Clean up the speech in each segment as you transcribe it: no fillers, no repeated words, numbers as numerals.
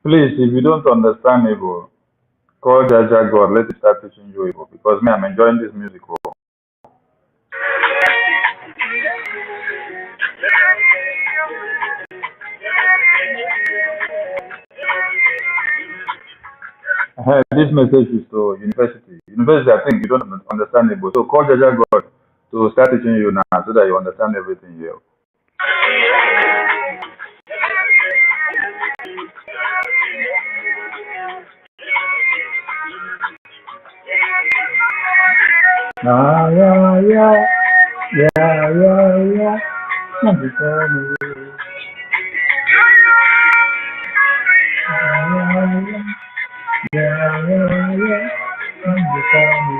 Please, if you don't understand Igbo, call Jaja God, let him start teaching you Igbo, because me, I'm enjoying this music. Oh. This message is to university. University, I think you don't understand Igbo, so call Jaja God to start teaching you now, so that you understand everything here. Yeah, yeah, yeah, yeah, yeah, yeah. Understand me. Yeah, yeah, yeah. Understand me.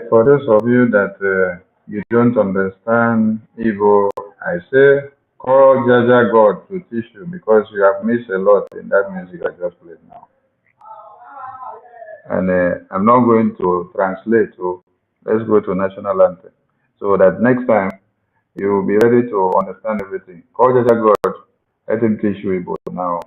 For those of you that you don't understand Igbo, I say call Jaja God to teach you, because you have missed a lot in that music I just played now. And I'm not going to translate, so let's go to national anthem, so that next time you will be ready to understand everything. Call Jaja God, let him teach you Igbo now.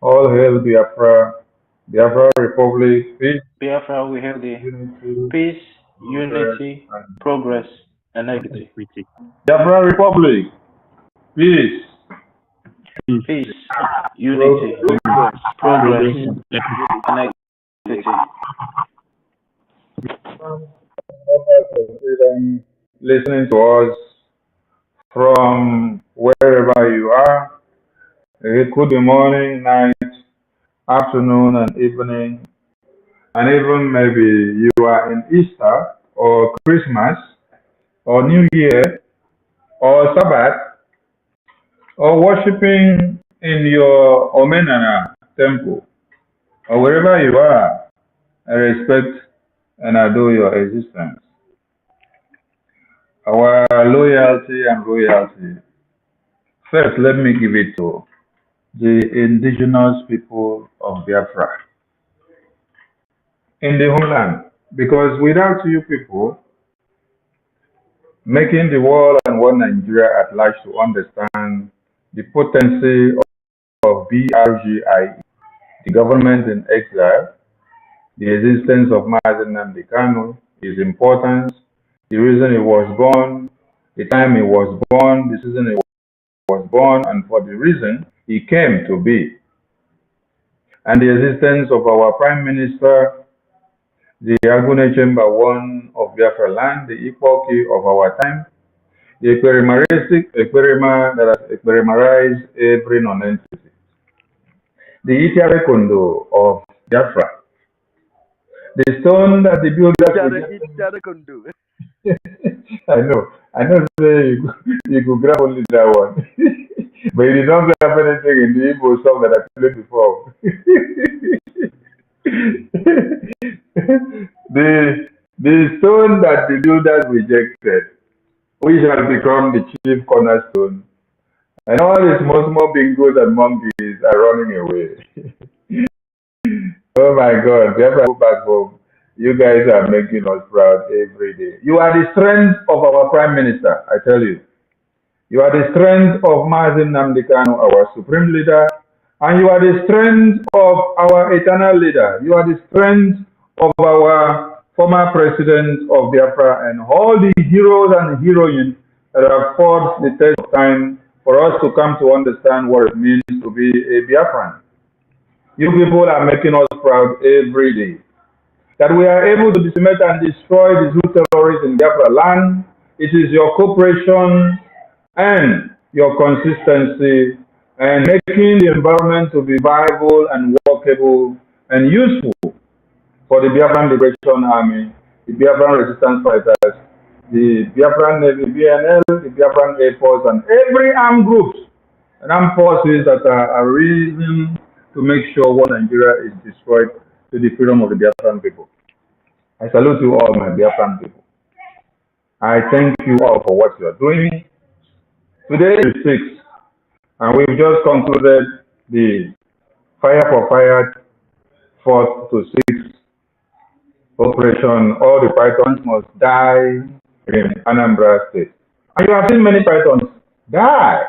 All hail Biafra, Biafra Republic, peace, Biafra, we have the unity, peace, progress, unity, and progress, and equity. Biafra Republic, peace, Peace, unity, progress, and equity. Freedom, listening to us from wherever you are. It could be morning, night, afternoon, and evening, and even maybe you are in Easter or Christmas or New Year or Sabbath or worshiping in your Omenana temple or wherever you are. I respect and adore your existence. Our loyalty and royalty. First, let me give it to the indigenous people of Biafra in the homeland. Because without you people making the world and world Nigeria at large to understand the potency of BRGIE, the government in exile, the existence of Mazen Nnamdi Kanu, his importance, the reason he was born, the time he was born, the season he was born, and for the reason he came to be, and the existence of our Prime Minister, the Agune Chamber One of Biafra land, the equal key of our time, the experimalistic experiment that has experimentalized every non-entity, the Itiare Kondo of Biafra, the stone that the builders rejected. I know, say you could grab only that one. But you did not grab anything in the Igbo song that I played before. the stone that the builders rejected, which has become the chief cornerstone, and all the small bingos and monkeys are running away. Oh my God, Biafra, go back home. You guys are making us proud every day. You are the strength of our Prime Minister, I tell you. You are the strength of Mazen Nnamdi Kanu, our supreme leader, and you are the strength of our eternal leader. You are the strength of our former president of Biafra and all the heroes and heroines that have fought the test of time for us to come to understand what it means to be a Biafran. You people are making us proud every day. That we are able to decimate and destroy the Zoo terrorists in Biafra land. It is your cooperation and your consistency and making the environment to be viable and workable and useful for the Biafran Liberation Army, the Biafran Resistance Fighters, the Biafran Navy, BNL, the Biafran Air Force, and every armed groups and armed forces that are reason to make sure what Nigeria is destroyed to the freedom of the Biafran people. I salute you all, my Biafran people. I thank you all for what you are doing. Today is 6, and we've just concluded the Fire for Fire 4th to 6th operation. All the pythons must die in Anambra State. And you have seen many pythons die.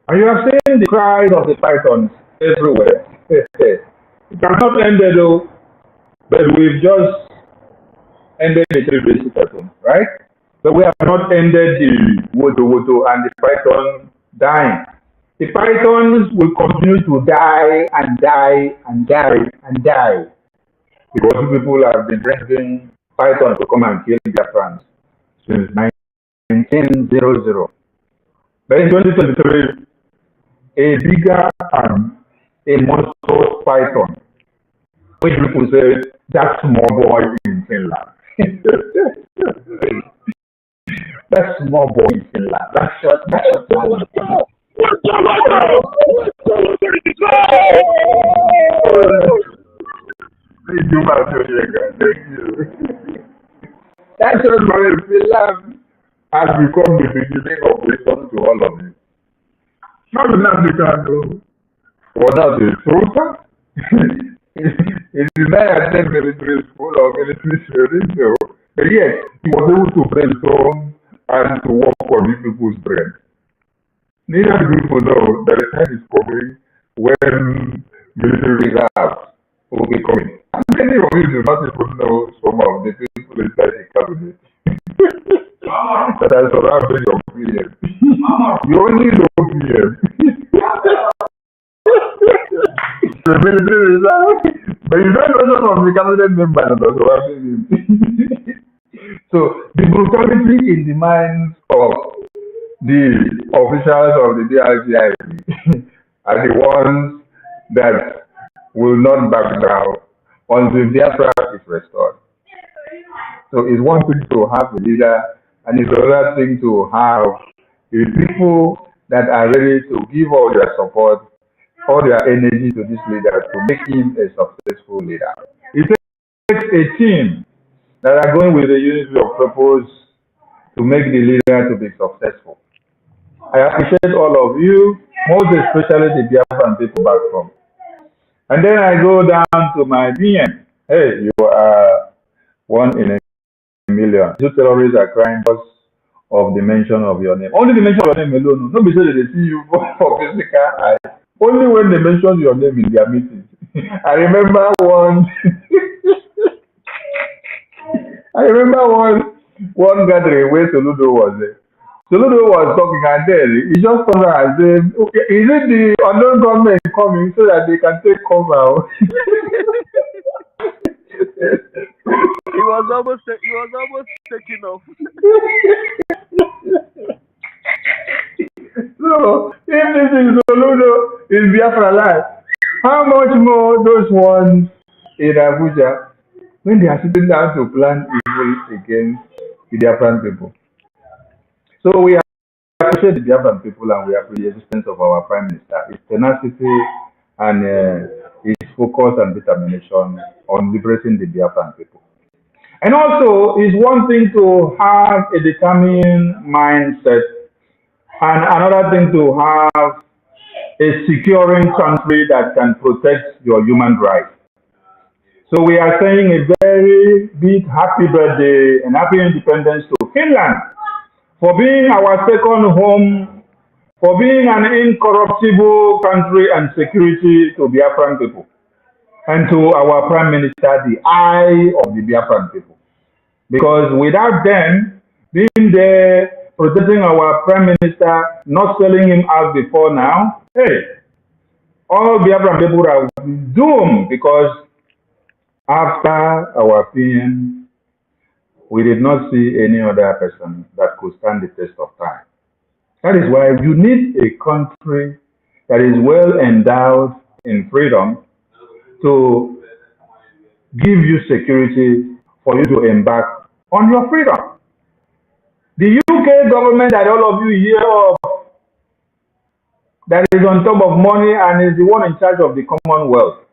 And you have seen the cries of the pythons everywhere. It has not ended though, but we've just ended the 3 basic python, right? But we have not ended the Woto and the python dying. The pythons will continue to die and die and die and die because people have been bringing pythons to come and kill Biafrans since 1900. But in 2023, a bigger and a monstrous python, which people say that small boy in Finland. That small boy in Finland. That's your That's what my Finland has become the beginning of wisdom to all of you. Not an African, though. Or not a trooper. It is not at the military school or military training, so. But yet, he was able to brainstorm and to work on these people's brain. Neither do people know that the time is coming when military reserves will be coming. And many of you do not even know some of the people inside the cabinet that are surrounding your PM. You only know PM. The military reserve, but you don't know some of the cabinet members that are surrounding him. So the brutality in the minds of the officials of the DRGI are the ones that will not back down until Biafra is restored. So it's one thing to have a leader, and it's another thing to have the people that are ready to give all their support, all their energy to this leader to make him a successful leader. It takes a team that are going with the unity of purpose to make the leader to be successful. I appreciate all of you, most especially the Biafran people back home. And then I go down to my BN. Hey, you are one in a million. Two terrorists are crying because of the mention of your name. Only the mention of your name alone. Nobody said they see you for physical eye. Only when they mention your name in their meetings. I remember one. one gathering where Soludo was there. Soludo was talking and then he just turned around and said, okay, is it the unknown government coming so that they can take cover? He was almost taking off. So if this is Soludo, is Biafra life, how much more those ones in Abuja when they are sitting down to plan evil against the Biafran people? So we appreciate the Biafran people and we appreciate the existence of our Prime Minister, his tenacity and his focus and determination on liberating the Biafran people. And also, it's one thing to have a determined mindset and another thing to have a securing country that can protect your human rights. So we are saying a very big happy birthday and happy independence to Finland for being our second home, for being an incorruptible country and security to Biafran people, and to our Prime Minister, the eye of the Biafran people. Because without them being there, protecting our Prime Minister, not selling him out before now, hey, all Biafran people are doomed because after our opinion, we did not see any other person that could stand the test of time. That is why you need a country that is well endowed in freedom to give you security for you to embark on your freedom. The UK government that all of you hear of, that is on top of money and is the one in charge of the Commonwealth,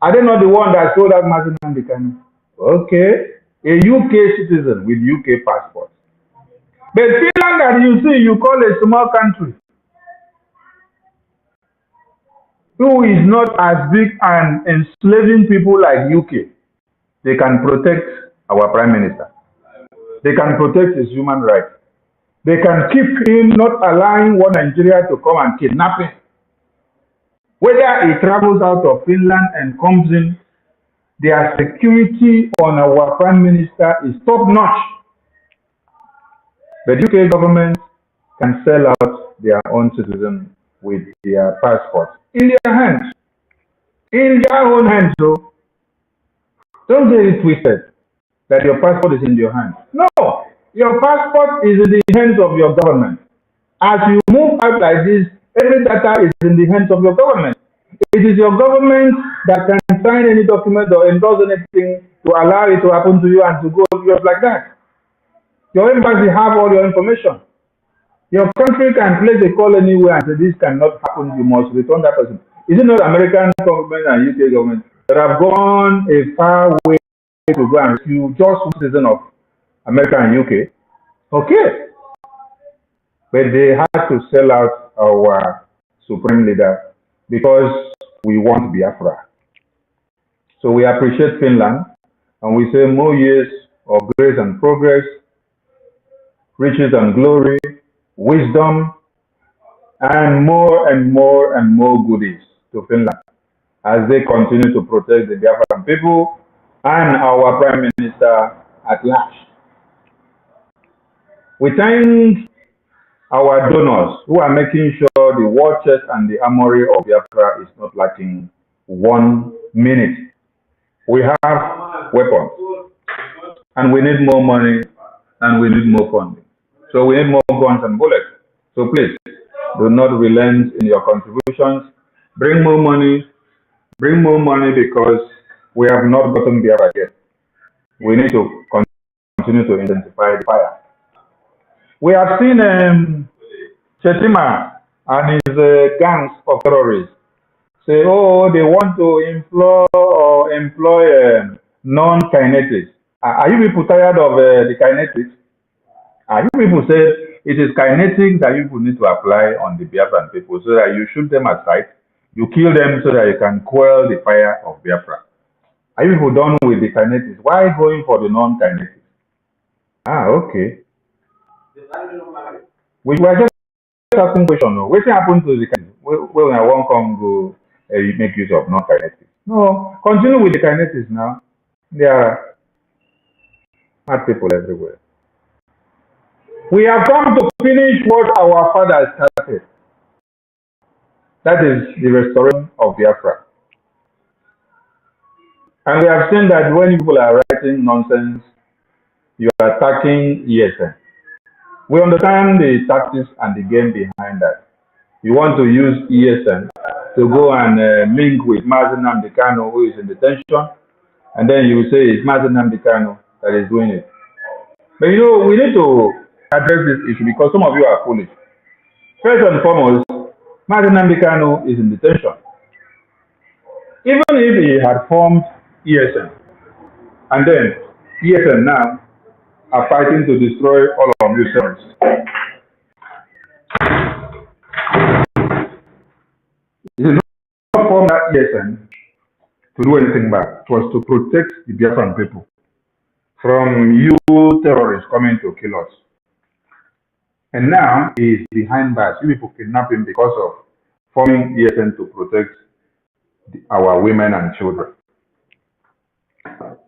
are they not the one that sold out Mazinandikani? Okay, a UK citizen with UK passport. But Finland that you see, you call a small country, who is not as big and enslaving people like UK, they can protect our Prime Minister. They can protect his human rights. They can keep him, not allowing one Nigeria to come and kidnap him. Whether he travels out of Finland and comes in, their security on our Prime Minister is top-notch. The UK government can sell out their own citizens with their passports in their hands, in their own hands. So don't get it twisted that your passport is in your hands. No, your passport is in the hands of your government. As you move out like this, every data is in the hands of your government. It is your government that can sign any document or endorse anything to allow it to happen to you and to go just like that. Your embassy have all your information. Your country can place a call anywhere and say this cannot happen, you must return that person. Is it not American government and UK government that have gone a far way to go and rescue just citizens of America and UK? Okay. But they had to sell out our supreme leader because we want Biafra. So we appreciate Finland and we say more years of grace and progress, riches and glory, wisdom, and more and more and more goodies to Finland as they continue to protect the Biafran people and our Prime Minister at large. We thank our donors who are making sure the war chest and the armory of Biafra is not lacking 1 minute. We have weapons, and we need more money, and we need more funding. So we need more guns and bullets. So please, do not relent in your contributions. Bring more money because we have not gotten Biafra yet. We need to continue to intensify the fire. We have seen Chetima and his gangs of terrorists say, oh, they want to employ non-kinetics. Are you people tired of the kinetics? Are you people say it is kinetic that you people need to apply on the Biafran people so that you shoot them at sight, you kill them so that you can quell the fire of Biafra? Are you people done with the kinetics? Why going for the non-kinetics? Okay. We were just asking question. What happened to the kinetics? When I won't come go make use of non-kinetics? No, continue with the kinetics now. There are mad people everywhere. We have come to finish what our fathers started. That is the restoration of Biafra. And we have seen that when people are writing nonsense, you are attacking ESN. We understand the tactics and the game behind that. You want to use ESN to go and link with Mazi Nnamdi Kanu, who is in detention, and then you say it's Mazi Nnamdi Kanu that is doing it. But you know, we need to address this issue because some of you are foolish. First and foremost, Mazi Nnamdi Kanu is in detention. Even if he had formed ESN, and then ESN now are fighting to destroy all of you terrorists. It is not formed that ESN to do anything bad. It was to protect the Biafran people from you terrorists coming to kill us. And now he is behind bars. You people kidnap him because of forming ESN to protect our women and children.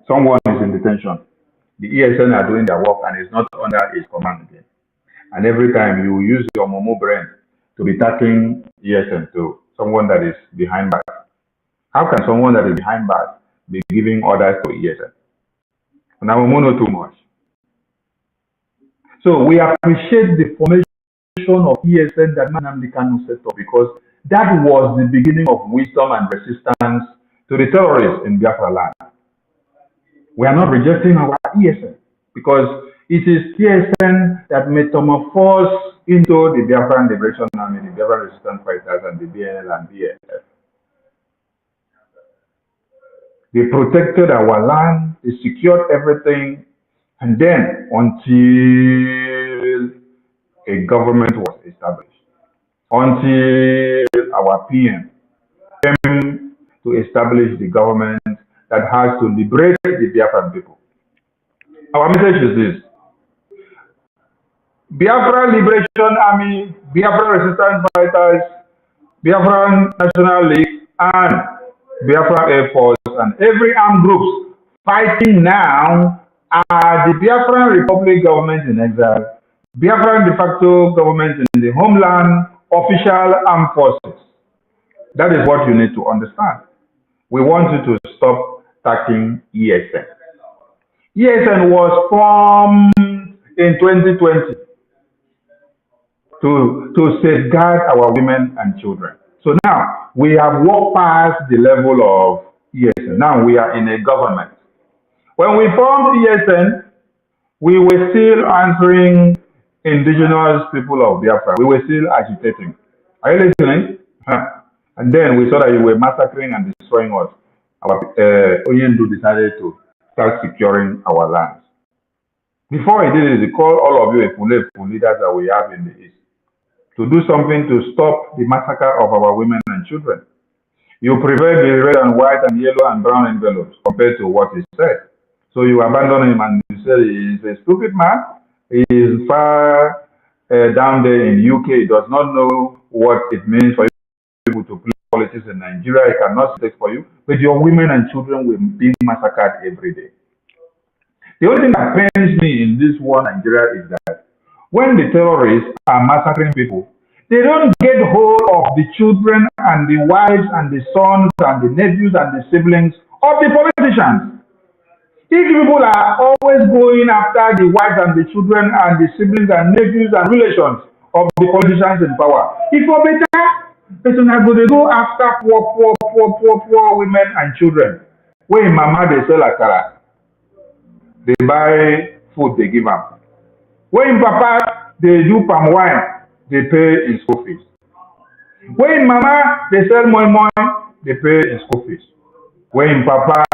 Someone is in detention. The ESN are doing their work and it's not under his command again. And every time you use your Momo brain to be tackling ESN to someone that is behind bars. How can someone that is behind bars be giving orders to ESN? Now we know too much. So we appreciate the formation of ESN that Nnamdi Kanu set up because that was the beginning of wisdom and resistance to the terrorists in Biafra land. We are not rejecting our ESN because it is ESN that metamorphosed into the Biafran Liberation Army, the Biafran Resistance Fighters, and the BNL and BNF. They protected our land, they secured everything, and then until a government was established, until our PM came to establish the government that has to liberate the Biafran people. Our message is this: Biafra Liberation Army, Biafra Resistance Fighters, Biafran National League, and Biafra Air Force, and every armed groups fighting now are the Biafran Republic government in exile, Biafran de facto government in the homeland, official armed forces. That is what you need to understand. We want you to stop attacking ESN. ESN was formed in 2020 to safeguard our women and children. So now we have walked past the level of ESN. Now we are in a government. When we formed ESN, we were still answering indigenous people of Biafra. We were still agitating. Are you listening? And then we saw that you were massacring and destroying us. Our Oyendu decided to start securing our lands. Before he did it, he called all of you a leaders that we have in the East to do something to stop the massacre of our women and children. You prefer the red and white and yellow and brown envelopes compared to what he said. So you abandon him and you say he's a stupid man. He is far down there in UK. He does not know what it means for people to play politics in Nigeria. He cannot speak for you. But your women and children will be massacred every day. The only thing that pains me in this war in Nigeria is that when the terrorists are massacring people, they don't get hold of the children and the wives and the sons and the nephews and the siblings of the politicians. These people are always going after the wives and the children and the siblings and nephews and relations of the politicians in power. If for better, person are going to go after poor women and children. When mama they sell akara, they buy food they give them. When papa they do palm wine, they pay in school fees. When mama they sell moi, they pay in school fees. When papa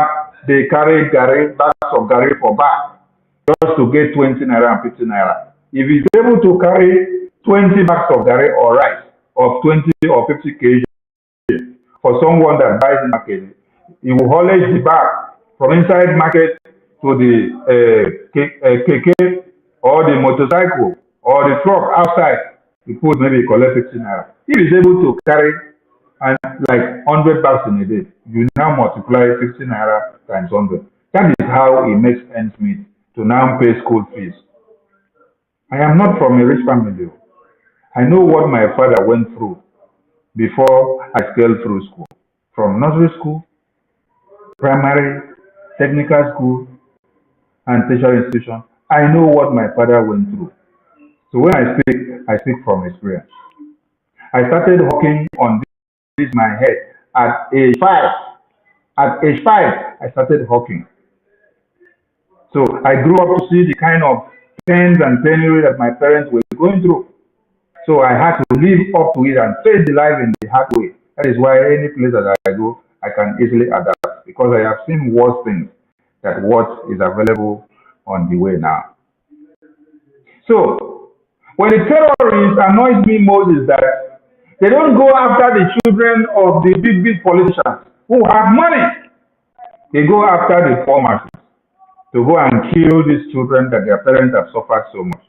they carry bags of gari for back just to get 20 naira and 50 naira. If he's able to carry 20 bags of gari or rice of 20 or 50 kg for someone that buys in market, he will haulage the bag from inside market to the keke or the motorcycle or the truck outside. He put maybe collect 50 naira. If he's able to carry and like 100 bags in a day, you now multiply 50 naira times 100. That is how he makes ends meet to now pay school fees. I am not from a rich family. I know what my father went through before I scaled through school. From nursery school, primary, technical school, and tertiary institution, I know what my father went through. So when I speak from experience. I started hawking on this my head at age 5. At age 5, I started hawking. So I grew up to see the kind of pains and penury that my parents were going through. So I had to live up to it and face the life in the hard way. That is why any place that I go, I can easily adapt because I have seen worse things than what is available on the way now. So when the terrorists annoys me most is that they don't go after the children of the big politicians who have money. They go after the poor masses to go and kill these children that their parents have suffered so much.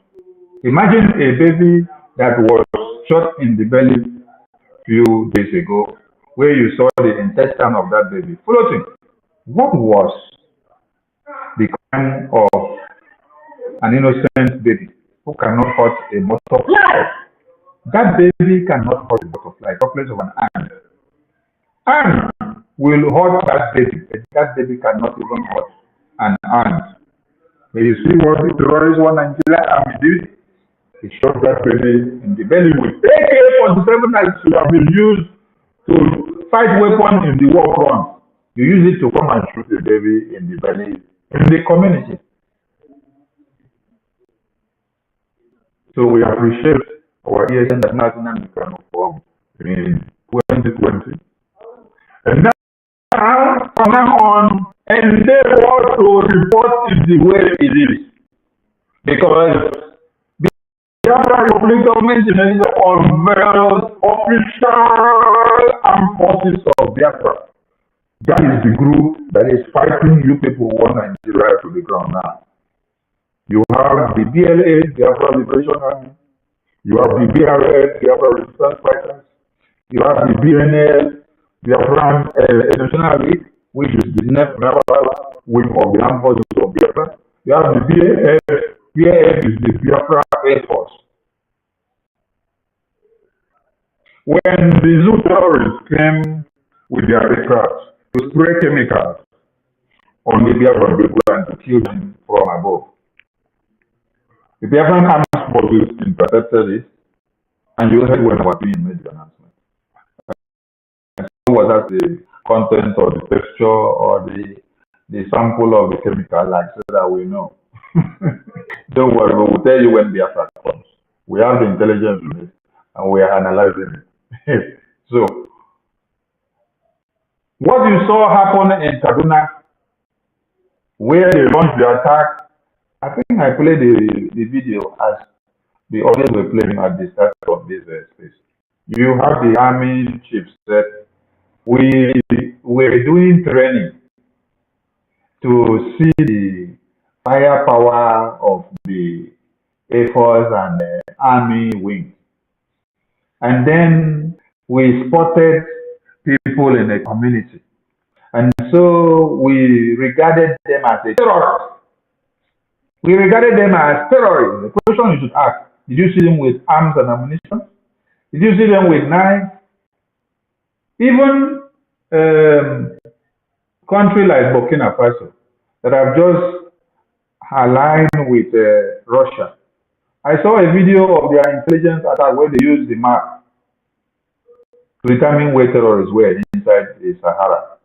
Imagine a baby that was shot in the belly a few days ago, where you saw the intestine of that baby floating. What was the crime of an innocent baby who cannot hurt a butterfly? That baby cannot hurt a butterfly, droplets of an ant. Ant will hurt that baby, but that baby cannot even hurt an ant. But you see what the terrorists want Nigeria Army did? They shot that baby in the belly with AK-47 that should have been used to fight weapons in the war front. You use it to come and shoot the baby in the belly in the community. So we appreciate our ESN that nothing can perform in 2020. And now, from now on, endeavor to report it the way it is. Because Biafra Republic government is unveils official armed forces of Biafra. That is the group that is fighting you people who want Nigeria to the ground now. You have the BLA, Biafra Liberation Army. You have the BRF, Biafra Resistance Fighters. You have the BNL, Biafran National League, which is the next naval wing of the armed forces of Biafra. You have the BAF is the Biafra Air Force. When the zoo terrorists came with their aircraft to spray chemicals on the Biafran people and to kill them from above, the Biafran armed forces intercepted it, and you heard when our being made the announcement. What was that the content or the texture or the sample of the chemical, like, so that we know. Don't worry, we will tell you when Biafra comes. We have the intelligence on it, and we are analyzing it. So, what you saw happen in Kaduna, where they launched the attack, I think I played the video as the audience were playing at the start of this space. You have the army chiefs that we were doing training to see the firepower of the Air Force and Army wing. And then we spotted people in the community. And so we regarded them as a terrorist. We regarded them as terrorists. The question you should ask, did you see them with arms and ammunition? Did you see them with knives? Even country like Burkina Faso that have just aligned with Russia. I saw a video of their intelligence attack where they used the map to determine where terrorists were inside the Sahara.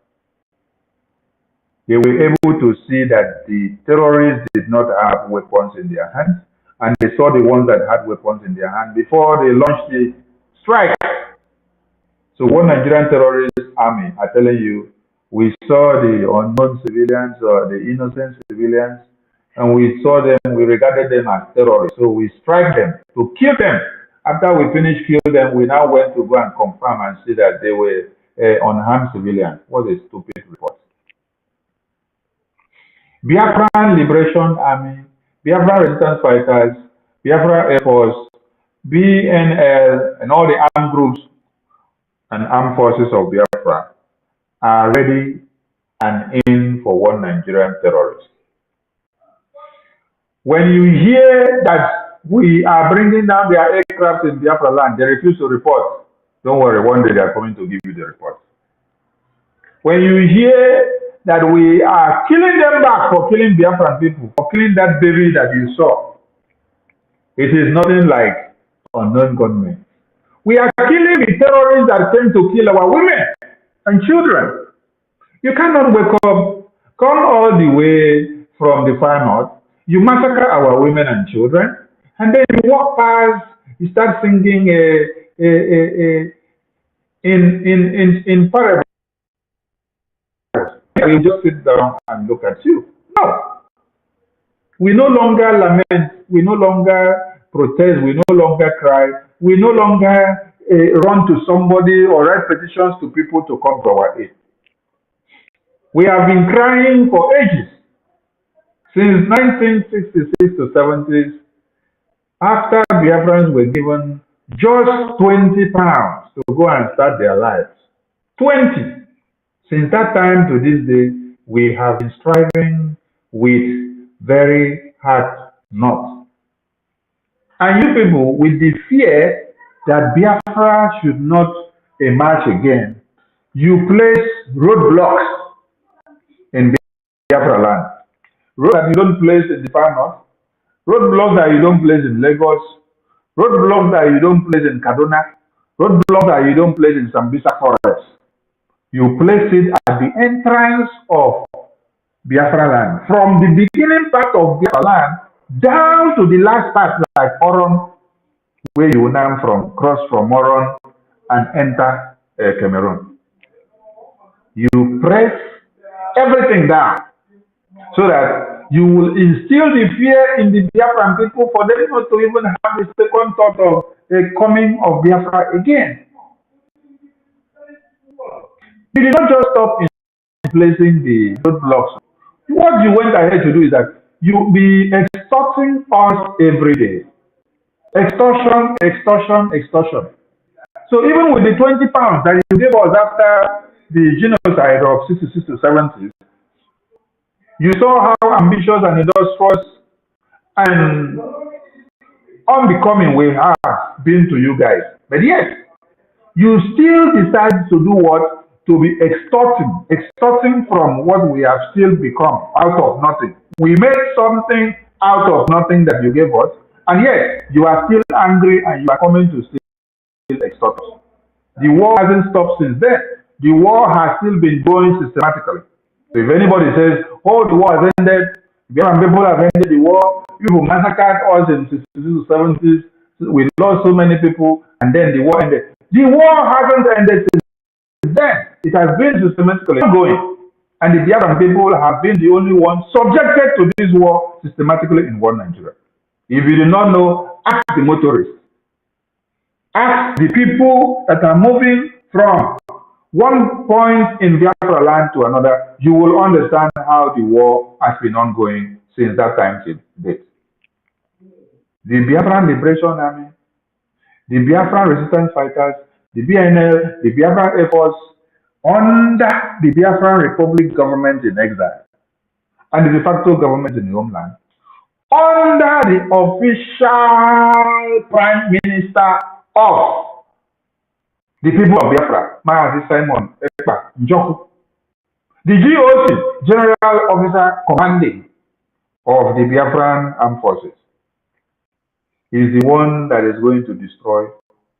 They were able to see that the terrorists did not have weapons in their hands, and they saw the ones that had weapons in their hands before they launched the strike. So one Nigerian terrorist army are telling you, we saw the unknown civilians or the innocent civilians, and we saw them, we regarded them as terrorists. So we strike them to kill them. After we finished killing them, we now went to go and confirm and see that they were unharmed civilians. What a stupid report. Biafran Liberation Army, Biafra Resistance Fighters, Biafra Air Force, BNL, and all the armed groups and armed forces of Biafra are ready and in for one Nigerian terrorist. When you hear that we are bringing down their aircraft in Biafra land, they refuse to report. Don't worry, one day they are coming to give you the report. When you hear that we are killing them back for killing Biafran people, for killing that baby that you saw, it is nothing like unknown gunmen. We are killing the terrorists that came to kill our women and children. You cannot wake up, come all the way from the far north, you massacre our women and children, and then you walk past, you start singing in parables. We just sit down and look at you. No. We no longer lament, we no longer protest, we no longer cry, we no longer run to somebody or write petitions to people to come to our aid. We have been crying for ages. Since 1966 to 70s, after Biafrans were given just 20 pounds to go and start their lives. 20. Since that time to this day, we have been striving with very hard knots. And you people, with the fear that Biafra should not emerge again, you place roadblocks in Biafra land. Roads that you don't place in the far north, roadblocks that you don't place in Lagos, roadblocks that you don't place in Kaduna, roadblocks that you don't place in Sambisa Forest. You place it at the entrance of Biafra land. From the beginning part of Biafra land down to the last part, like Oron, where you will now cross from Oron and enter Cameroon. You press everything down so that you will instill the fear in the Biafran people for them not to even have the second thought of the coming of Biafra again. You did not just stop in placing the roadblocks. What you went ahead to do is that you be extorting us every day. Extortion, extortion, extortion. So even with the 20 pounds that you gave us after the genocide of 66 to 70s, you saw how ambitious and industrious and unbecoming we have been to you guys. But yes, you still decide to do what? To be extorting from what we have still become out of nothing. We made something out of nothing that you gave us, and yet you are still angry and you are coming to still extort us. The war hasn't stopped since then. The war has still been going systematically. So if anybody says, oh, the war has ended, Biafran people have ended the war, people massacred us in the 60s to 70s, we lost so many people, and then the war ended. The war hasn't ended since then. It has been systematically ongoing. And the Biafran people have been the only ones subjected to this war systematically in one Nigeria. If you do not know, ask the motorists. Ask the people that are moving from one point in Biafra land to another. You will understand how the war has been ongoing since that time till date. The Biafran Liberation Army, the Biafran Resistance Fighters, the BNL, the Biafran Air Force, under the Biafran Republic government in exile, and the de facto government in the homeland, under the official Prime Minister of the people of Biafra, Mazi Simon Ekpa Njoku, the GOC, General Officer Commanding of the Biafran Armed Forces, is the one that is going to destroy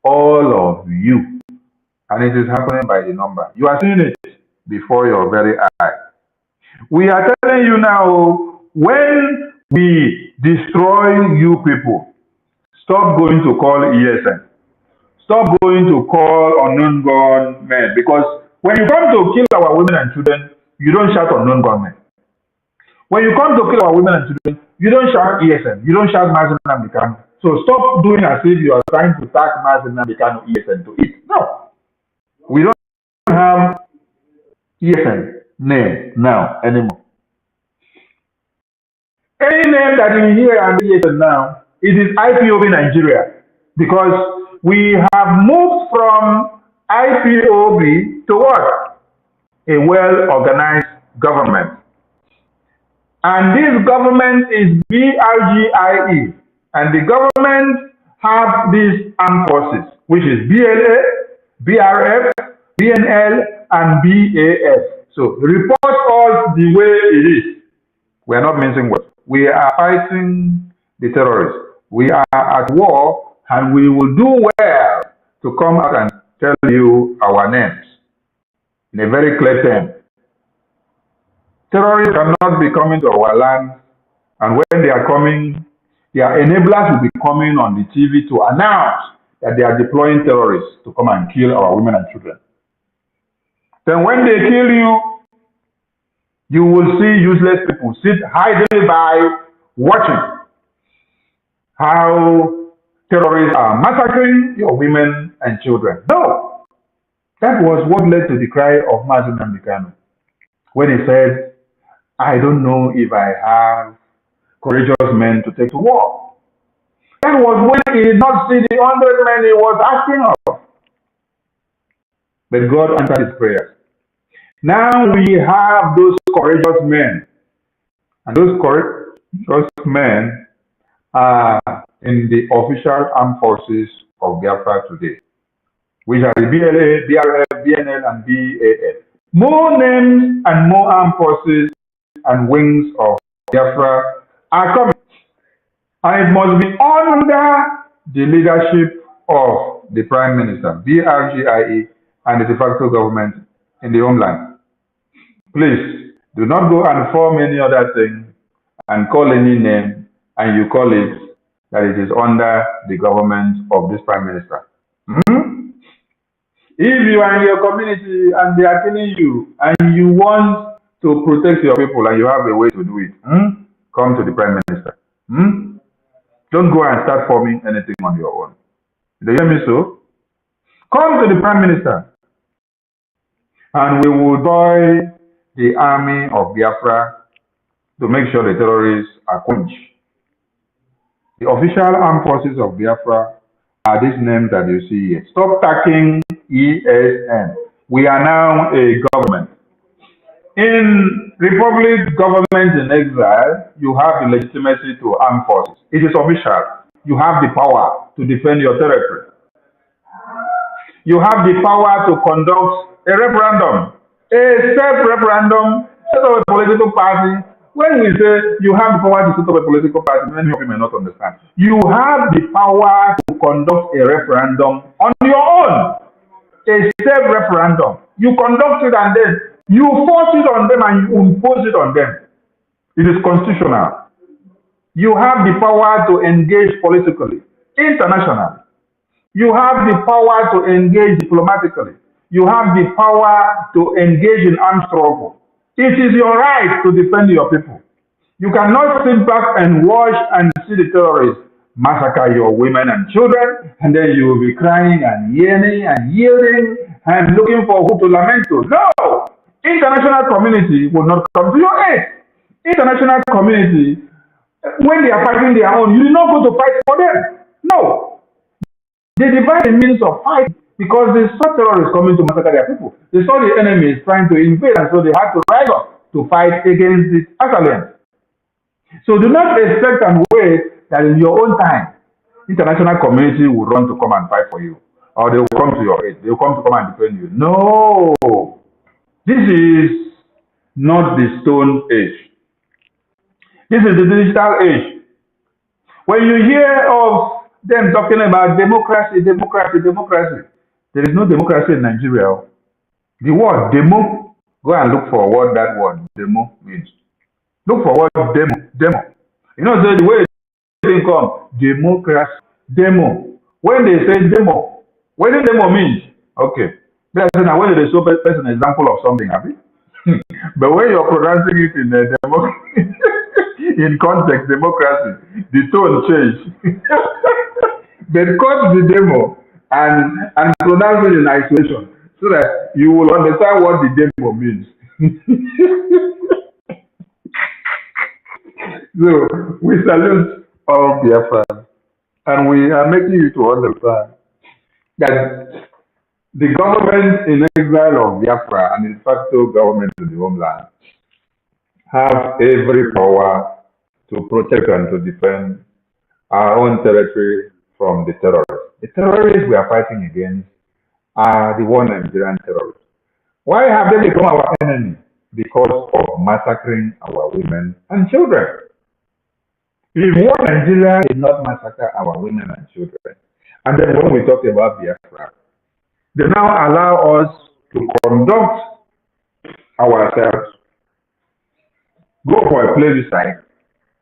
all of you. And it is happening by the number. You are seeing it before your very eye. We are telling you now, when we destroy you people, stop going to call ESN. Stop going to call unknown gunmen, because when you come to kill our women and children, you don't shout unknown gunmen. When you come to kill our women and children, you don't shout ESN. You don't shout Mazi Nnamdi Kanu. So stop doing as if you are trying to tag Mazi Nnamdi Kanu ESN to it. No. We don't have ESN name now anymore. Any name that you hear and ESN now, it is IPOB Nigeria, because we have moved from IPOB to what? A well-organized government. And this government is BRGIE. And the government have these armed forces, which is BLA, BRF, BNL, and BAF. So report us the way it is. We are not mincing words. We are fighting the terrorists. We are at war, and we will do well to come out and tell you our names in a very clear term. Terrorists cannot be coming to our land, and when they are coming, their enablers will be coming on the TV to announce that they are deploying terrorists to come and kill our women and children. Then when they kill you, you will see useless people sit idly by watching how terrorists are massacring your women and children. No! That was what led to the cry of Mazi Nnamdi Kanu, when he said, I don't know if I have courageous men to take to war. That was when he did not see the 100 men he was asking of. But God answered his prayers. Now we have those courageous men. And those courageous men are in the official armed forces of Biafra today, which are the BLA, BRF, BNL, and BAF. More names and more armed forces and wings of Biafra are coming. And it must be under the leadership of the Prime Minister, BRGIE, and the de facto government in the homeland. Please, do not go and form any other thing and call any name, and you call it that it is under the government of this Prime Minister. If you are in your community and they are killing you, and you want to protect your people and you have a way to do it, come to the Prime Minister. Don't go and start forming anything on your own. Do you hear me so? Come to the Prime Minister, and we will deploy the army of Biafra to make sure the terrorists are quenched. The official armed forces of Biafra are these names that you see here. Stop tagging ESN. We are now a government. In Republic government in exile, you have the legitimacy to armed forces. It is official. You have the power to defend your territory. You have the power to conduct a referendum, a self-referendum, set up a political party. When we say you have the power to set up a political party, many of you may not understand. You have the power to conduct a referendum on your own, a self-referendum. You conduct it and then you force it on them and you impose it on them. It is constitutional. You have the power to engage politically, internationally. You have the power to engage diplomatically. You have the power to engage in armed struggle. It is your right to defend your people. You cannot sit back and watch and see the terrorists massacre your women and children, and then you will be crying and yearning and yielding and looking for who to lament to. No! International community will not come to your aid. International community, when they are fighting their own, you do not go to fight for them. No. They devise a means of fight because they saw terrorists coming to massacre their people. They saw the enemy is trying to invade, and so they had to rise up to fight against the assailants. So do not expect and wait that in your own time, international community will run to come and fight for you, or they will come to your aid. They will come to come and defend you. No, this is not the stone age. This is the digital age. When you hear of them talking about democracy, democracy, democracy. There is no democracy in Nigeria. The word demo, go and look for what that word demo means. Look for what demo. You know, the way they come, democracy, demo. When they say demo, what does demo means? Okay. That's now when they show person an example of something, happy. But when you're pronouncing it in a in context, democracy, the tone change. They cut the demo and pronounce it in isolation so that you will understand what the demo means. So we salute all Biafran, and we are making you to understand that the government in exile of Biafra and de facto government in the homeland have every power to protect and to defend our own territory from the terrorists. The terrorists we are fighting against are the one Nigerian terrorists. Why have they become our enemy? Because of massacring our women and children. If one Nigeria did not massacre our women and children, and then when we talk about Biafra, they now allow us to conduct ourselves, go for a plebiscite,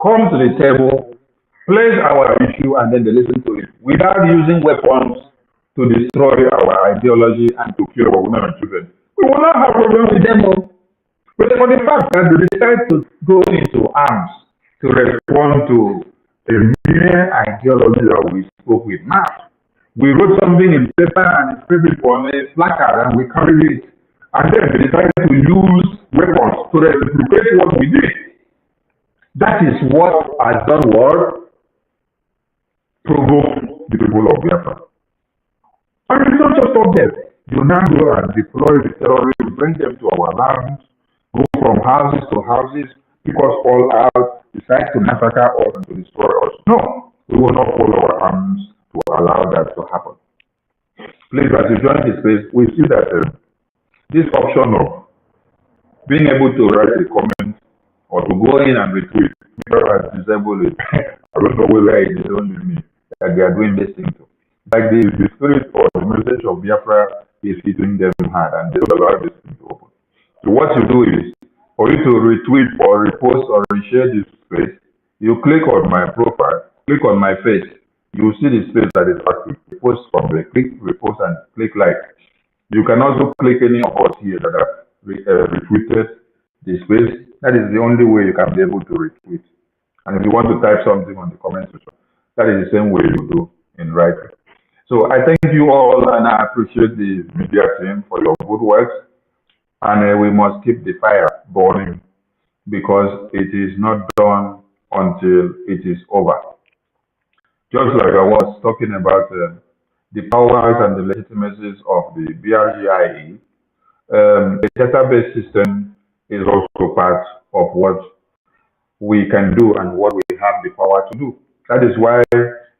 come to the table, place our issue, and then they listen to it without using weapons to destroy our ideology and to kill our women and children. We will not have problems with them. But for the fact that they decide to go into arms to respond to a mere ideology that we spoke with now. We wrote something in paper and it's printed on a placard and we carried it. And then they decided to use weapons to replicate what we did. That is what has done what? Provoked the people of Biafra. And it's not just up there. You now go and deploy the terrorists, bring them to our lands, go from houses to houses, pick us all out, decide to massacre us and to destroy us. No, we will not hold our arms to allow that to happen. Please, as you join this space, we see that this option of being able to write a comment or to go in and retweet, because has disabled it. I don't know whether it is only me that they are doing this thing to. Like the spirit or the message of Biafra is hitting them hard and they don't allow this thing to open. So what you do is, for you to retweet or repost or reshare this space, you click on my profile, click on my face, you will see the space that is active. Post from the click, repost and click like. You can also click any of us here that have retweeted the space. That is the only way you can be able to retweet. And if you want to type something on the comment section, that is the same way you do in writing. So I thank you all and I appreciate the media team for your good work. And we must keep the fire burning because it is not done until it is over. Just like I was talking about the powers and the legitimacies of the BRGIE, the database system is also part of what we can do and what we have the power to do. That is why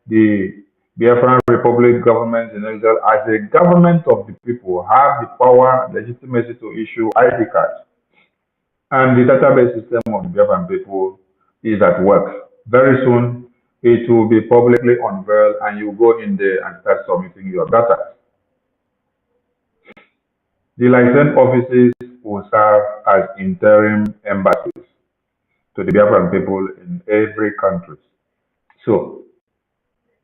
the Biafran Republic government in exile as a government of the people have the power, legitimacy to issue ID cards. And the database system of the Biafran people is at work. Very soon, it will be publicly unveiled and you go in there and start submitting your data. The licensed offices will serve as interim embassies to the Biafran people in every country. So,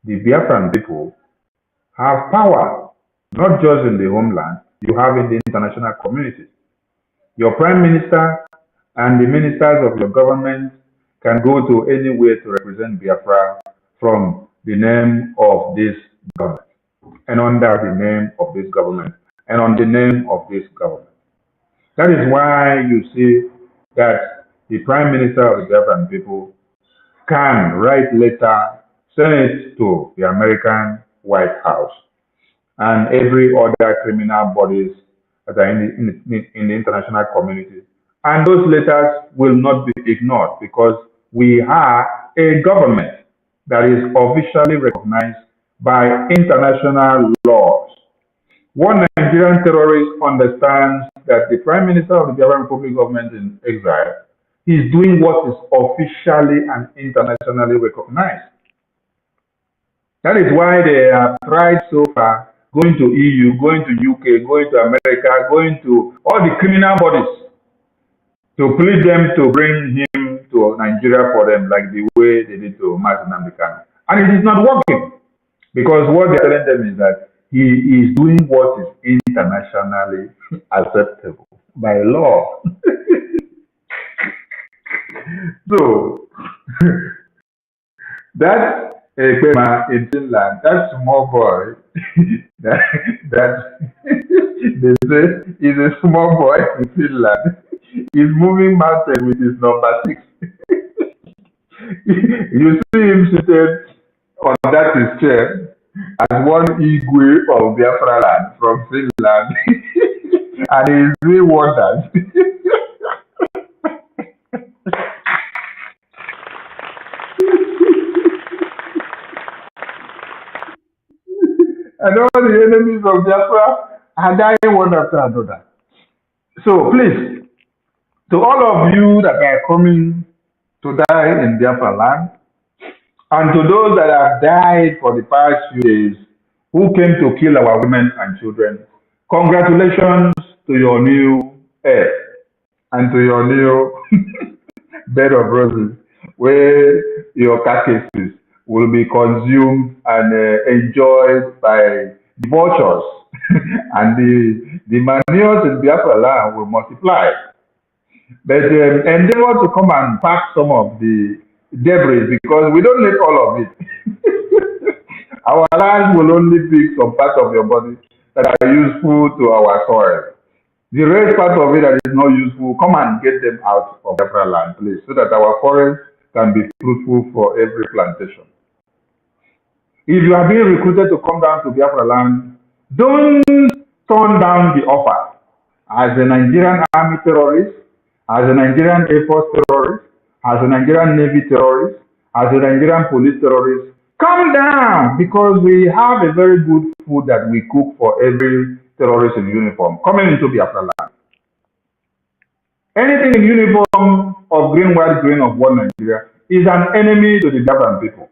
the Biafran people have power, not just in the homeland, you have in the international community. Your prime minister and the ministers of your government can go to anywhere to represent Biafra from the name of this government and under the name of this government and on the name of this government. That is why you see that the prime minister of the Biafran people can write letter, send it to the American White House and every other criminal bodies that are in the international community. And those letters will not be ignored because we are a government that is officially recognized by international laws. One Nigerian terrorist understands that the Prime Minister of the Biafran Republic government in exile is doing what is officially and internationally recognized. That is why they have tried so far going to EU, going to UK, going to America, going to all the criminal bodies to plead them to bring him to Nigeria for them, like the way they did to Martin American. And it is not working because what they're telling them is that he is doing what is internationally acceptable by law. So, that Ekpema in Finland, that small boy, that they say is a small boy in Finland, is moving mountain with his number 6. You see him seated on that his chair as one Igwe of Biafra land from Finland, and he is doing wonders. And all the enemies of Biafra are dying one after another. So please, to all of you that are coming to die in Biafra land, and to those that have died for the past few days, who came to kill our women and children, congratulations to your new earth and to your new bed of roses, where your carcasses will be consumed and enjoyed by the vultures, and the manures in Biafra land will multiply. But endeavor to come and pack some of the debris because we don't need all of it. Our land will only pick some part of your body that are useful to our soil. The rest part of it that is not useful, come and get them out of Biafra land, please, so that our forest can be fruitful for every plantation. If you are being recruited to come down to Biafra land, don't turn down the offer. As a Nigerian army terrorist, as a Nigerian Air Force terrorist, as a Nigerian Navy terrorist, as a Nigerian police terrorist, come down because we have a very good food that we cook for every terrorist in uniform coming into Biafra land. Anything in uniform of green, white, green of one Nigeria is an enemy to the Biafran people.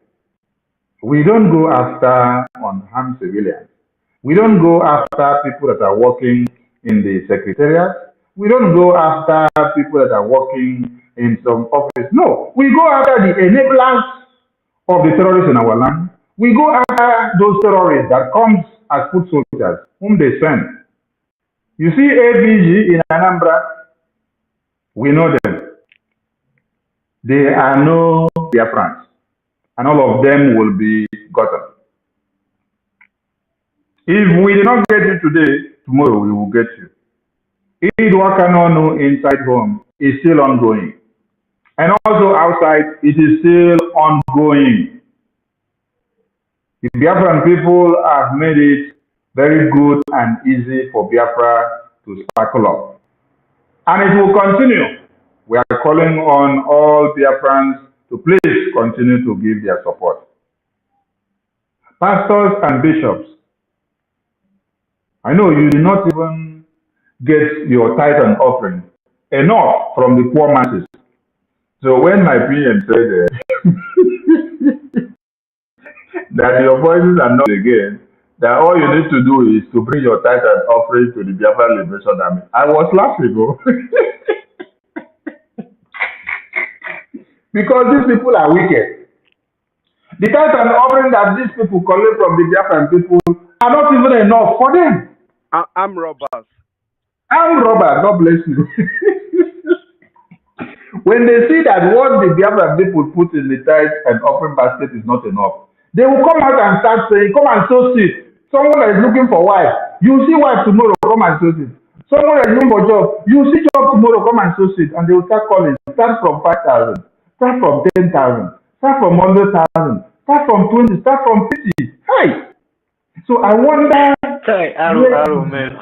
We don't go after unarmed civilians. We don't go after people that are working in the secretariat. We don't go after people that are working in some office. No, we go after the enablers of the terrorists in our land. We go after those terrorists that comes as foot soldiers, whom they send. You see AVG in Anambra, we know them. They are no Biafrans, and all of them will be gotten. If we did not get you today, tomorrow we will get you. Idwakanonu inside home is still ongoing. And also outside, it is still ongoing. The Biafran people have made it very good and easy for Biafra to sparkle up. And it will continue. We are calling on all Biafrans to please continue to give their support. Pastors and bishops, I know you did not even get your tithe and offering enough from the poor masses. So when my PM said that your voices are not again, that all you need to do is to bring your tithe and offering to the Biafra Liberation Army, I was laughing, bro. Because these people are wicked. The tithe and offering that these people collect from the Biafran people are not even enough for them. I'm robbers. I'm Robert, God bless you. When they see that what the Biafran people put in the tithe and offering basket is not enough, they will come out and start saying, come and sow seed. Someone that is looking for wife, you see wife tomorrow, come and sow seed. Someone that is looking for job, you see job tomorrow, come and sow seed. And they will start calling, start from 5,000, start from 10,000, start from 100,000, start from 20, start from 50. Hi! So I wonder. Hey, arrow, man.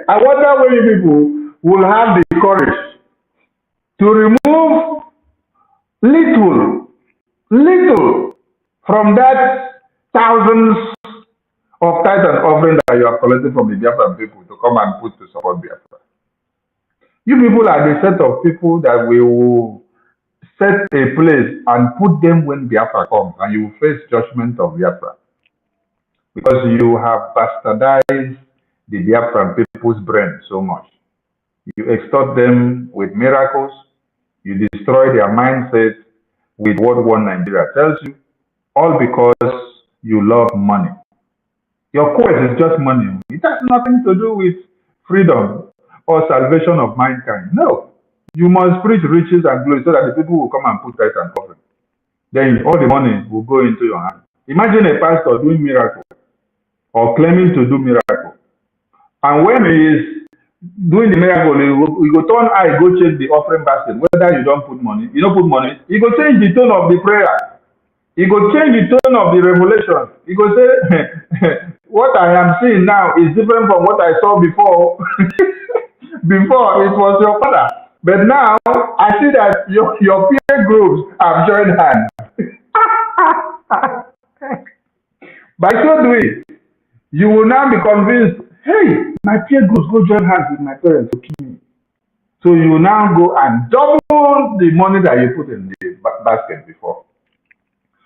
I wonder when you people will have the courage to remove little from that thousands of tithe and offering that you have collected from the Biafran people to come and put to support Biafra. You people are the set of people that will set a place and put them when Biafra comes, and you will face judgment of Biafra. Because you have bastardized the Biafran people's brain so much. You extort them with miracles. You destroy their mindset with what one Nigeria tells you, all because you love money. Your quest is just money. It has nothing to do with freedom or salvation of mankind. No. You must preach riches and glory so that the people will come and put tithe and offering. Then all the money will go into your hand. Imagine a pastor doing miracle or claiming to do miracle. And when he is doing the miracle, he go turn eye, go check the offering basket, whether you don't put money. You don't put money, he go change the tone of the prayer. He go change the tone of the revelation. He go say, what I am seeing now is different from what I saw before. Before, it was your father. But now, I see that your peer groups have joined hands. By so doing, you will now be convinced, hey, my peer groups go join hands with my parents to kill me. So you will now go and double the money that you put in the basket before.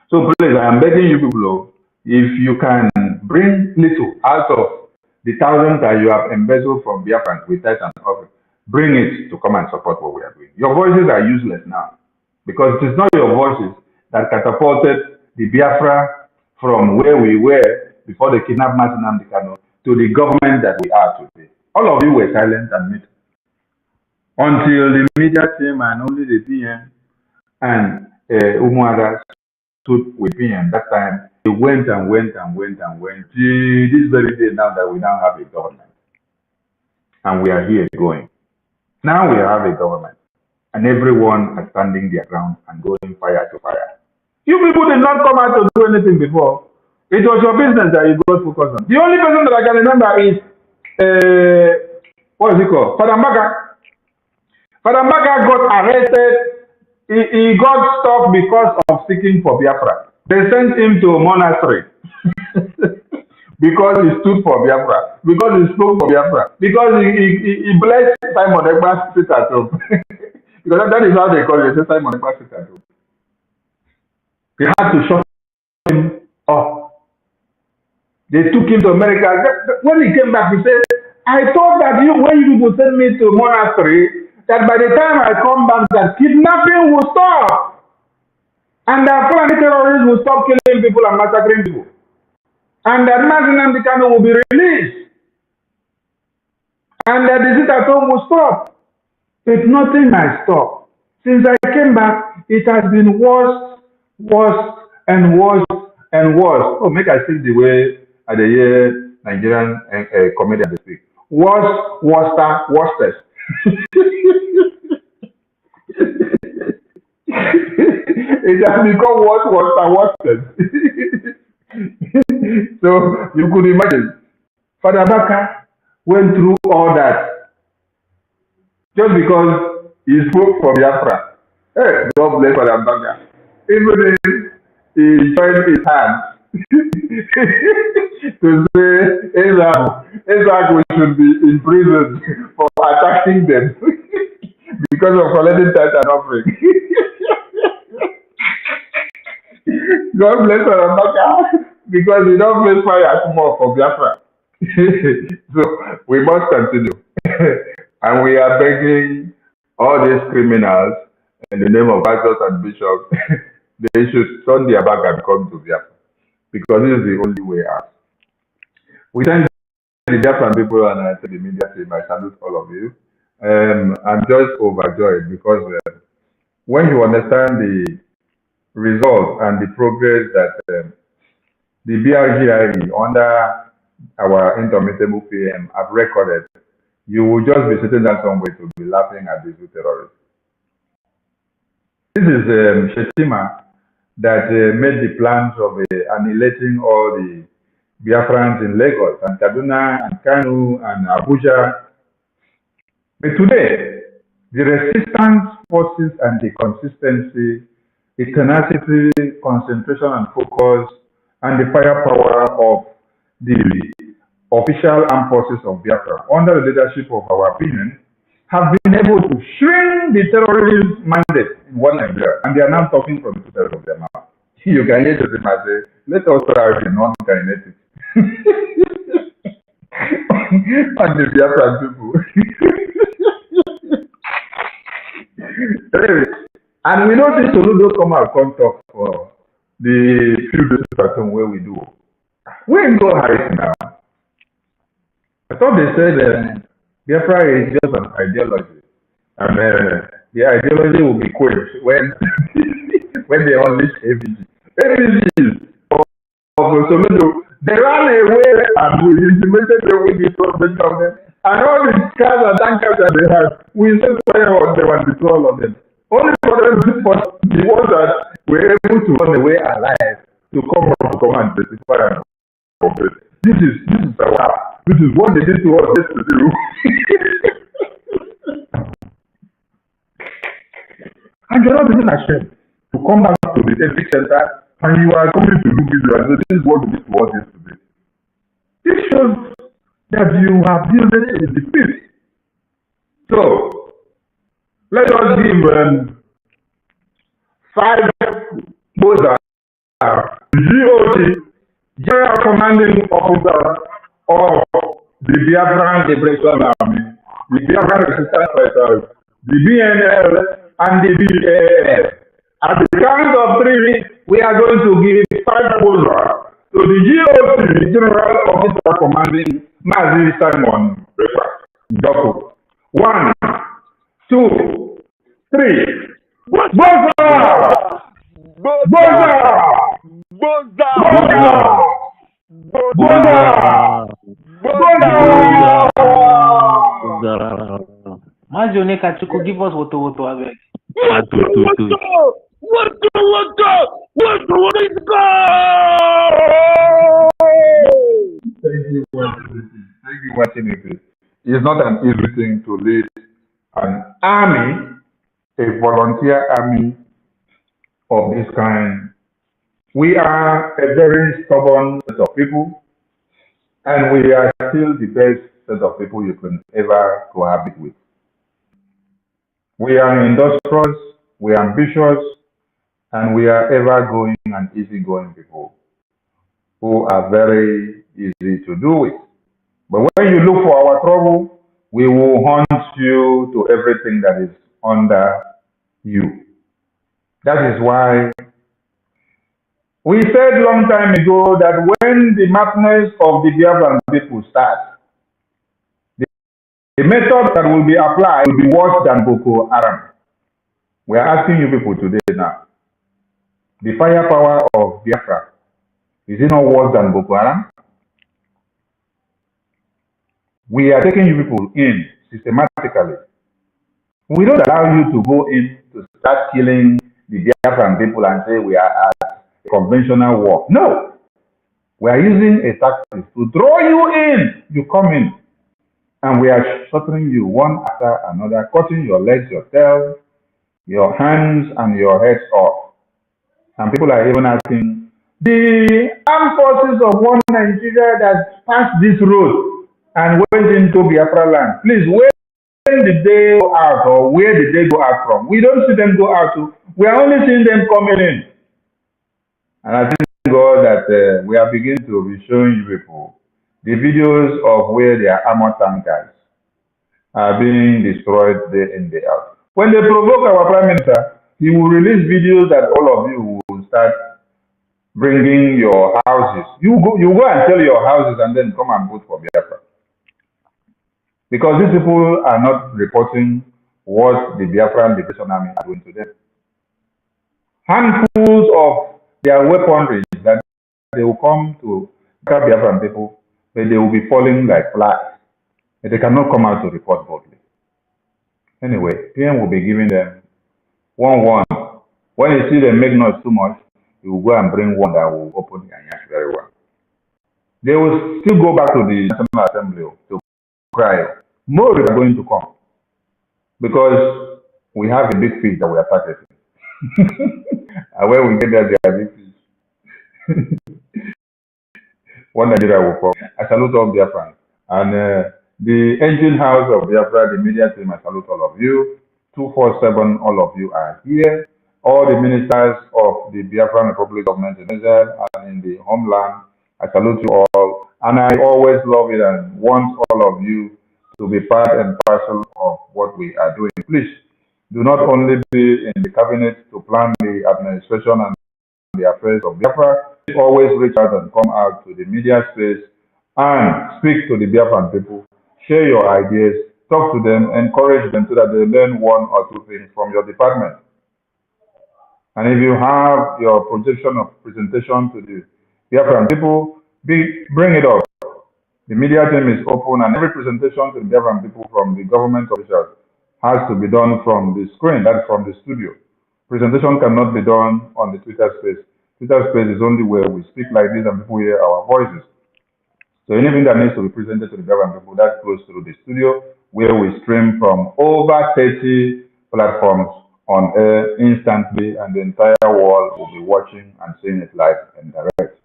So please, I am begging you people, if you can bring little out of the thousands that you have embezzled from Biafran with tithe and offering, bring it to come and support what we are doing. Your voices are useless now, because it is not your voices that catapulted the Biafra from where we were before they kidnapped Martin Amdekano to the government that we are today. All of you were silent and mute. Until the media team and only the PM and Umuada stood with PM that time, they went and went till this very day now that we now have a government. And we are here going. Now we have a government. And everyone is standing their ground and going fire to fire. You people did not come out to do anything before. It was your business that you got focused on. The only person that I can remember is, what is it called? Father Mbaka. Father Mbaka got arrested. He got stopped because of seeking for Biafra. They sent him to a monastery because he stood for Biafra, because he spoke for Biafra, because he blessed Simon Ekpa's sit at home. Because that is how they call it, Simon Ekpa's sit at home. They had to shut him up. They took him to America. When he came back, he said, I thought that when you people send me to a monastery, that by the time I come back, that kidnapping will stop. And that Fulani terrorists will stop killing people and massacring people. And that Martin Amdekano will be released. And that the sit at home will stop. But nothing has stopped. Since I came back, it has been worse, and worse. Oh, make I speak the way I hear Nigerian comedians speak. Worstest. It has become worstest. So you could imagine, Father Baka went through all that just because he spoke for Biafra. Hey, God bless Father Mbaka. Even if he joined his hands to say Ezak should be imprisoned for attacking them because of collecting tithe and offering. God bless Father Mbaka because he don't place fire more for Biafra. So we must continue. And we are begging all these criminals in the name of pastors and bishops, they should turn their back and come to Biafra because this is the only way out. We thank the Biafran people and I say the media team, I salute all of you. I'm just overjoyed because when you understand the results and the progress that the BRGIE under our intermittable PM have recorded, you will just be sitting down somewhere to be laughing at these two terrorists. This is Shetima that made the plans of annihilating all the Biafrans in Lagos and Kaduna and Kanu and Abuja. But today, the resistance forces and the consistency, the tenacity, concentration and focus, and the firepower of the official armed forces of Biafra, under the leadership of our opinion, have been able to shrink the terrorist mandate in one Nigeria, and they are now talking from the two sides of their mouth. You can hear them say, let us try the non-kinetic. And the Biafran people. And we know this Soludo come out come talk for the few days pattern where we do. We ain't go hide now. I thought they said Biafra is just an ideology. And the ideology will be quenched when when they unleash ABG. ABG of Soludo, they ran away and we intimated them with the problem of them. And all the cars and tankers that they have, we set fire on them and destroy all of them. Only for them, for the ones that were able to run away alive to come up to come and testify and confess. This is a wow. This is what they did to us yesterday. And you're not even ashamed to come back to the civic center and you are coming to do video and say, this is what we did to us yesterday. This shows that you have yielded a defeat. So, let us give 5 Boza, GOT, General Commanding Officer of the Biafran Liberation Army, the Biafran Resistance Fighters, the BNL, and the BAF. At the count of 3, we are going to give 5 Boza to the GOT, General Officer Commanding Mazi Simon Doko. 1, 2, 3. Boza! Boza! Boza! Boza! Boza! Maji Onekachuku, give us woto abeg. Woto, let's go! Thank you for watching it. It's not an easy thing to lead an army, a volunteer army of this kind. We are a very stubborn set of people, and we are still the best set of people you can ever cohabit with. We are industrious, we are ambitious, and we are ever-going and easygoing people who are very easy to do with. But when you look for our trouble, we will hunt you to everything that is under you. That is why we said long time ago that when the madness of the Biafran people starts, the method that will be applied will be worse than Boko Haram. We are asking you people today now, the firepower of Biafra, is it not worse than Boko Haram? We are taking you people in systematically. We don't allow you to go in to start killing the Biafran people and say we are at a conventional war. No! We are using a tactic to draw you in. You come in. And we are slaughtering you one after another, cutting your legs, your tail, your hands and your heads off. And people are even asking, the armed forces of one Nigeria that passed this road and went into Biafra land, please, when did they go out or where did they go out from? We don't see them go out. We are only seeing them coming in. And I thank God that we are beginning to be showing you people the videos of where their armored tankers are being destroyed day in, day out. When they provoke our Prime Minister, he will release videos that all of you will start bringing your houses. You go and sell your houses and then come and vote for Biafra. Because these people are not reporting what the Biafran Liberation Army are doing to them. Handfuls of their weaponry that they will come to Biafran people, but they will be falling like flies. But they cannot come out to report boldly. Anyway, PM will be giving them one. When you see them make noise too much, you will go and bring one that will open their ears very well. They will still go back to the National Assembly to cry. More are going to come because we have a big fish that we are targeting. And when we get there, they are big fish. One Nigeria will come. I salute all Biafran. And the engine house of Biafra, the media team, I salute all of you. 247, all of you are here. All the ministers of the Biafran Republic government in Israel and in the homeland, I salute you all. And I always love it and want all of you to be part and parcel of what we are doing. Please, do not only be in the cabinet to plan the administration and the affairs of Biafra, always reach out and come out to the media space and speak to the Biafran people, share your ideas, talk to them, encourage them so that they learn one or two things from your department. And if you have your projection of presentation to the Biafran people, bring it up. The media team is open and every presentation to the Biafran people from the government officials has to be done from the screen, that's from the studio. Presentation cannot be done on the Twitter space. Twitter space is only where we speak like this and people hear our voices. So anything that needs to be presented to the Biafran people, that goes through the studio where we stream from over 30 platforms on air instantly and the entire world will be watching and seeing it live and direct.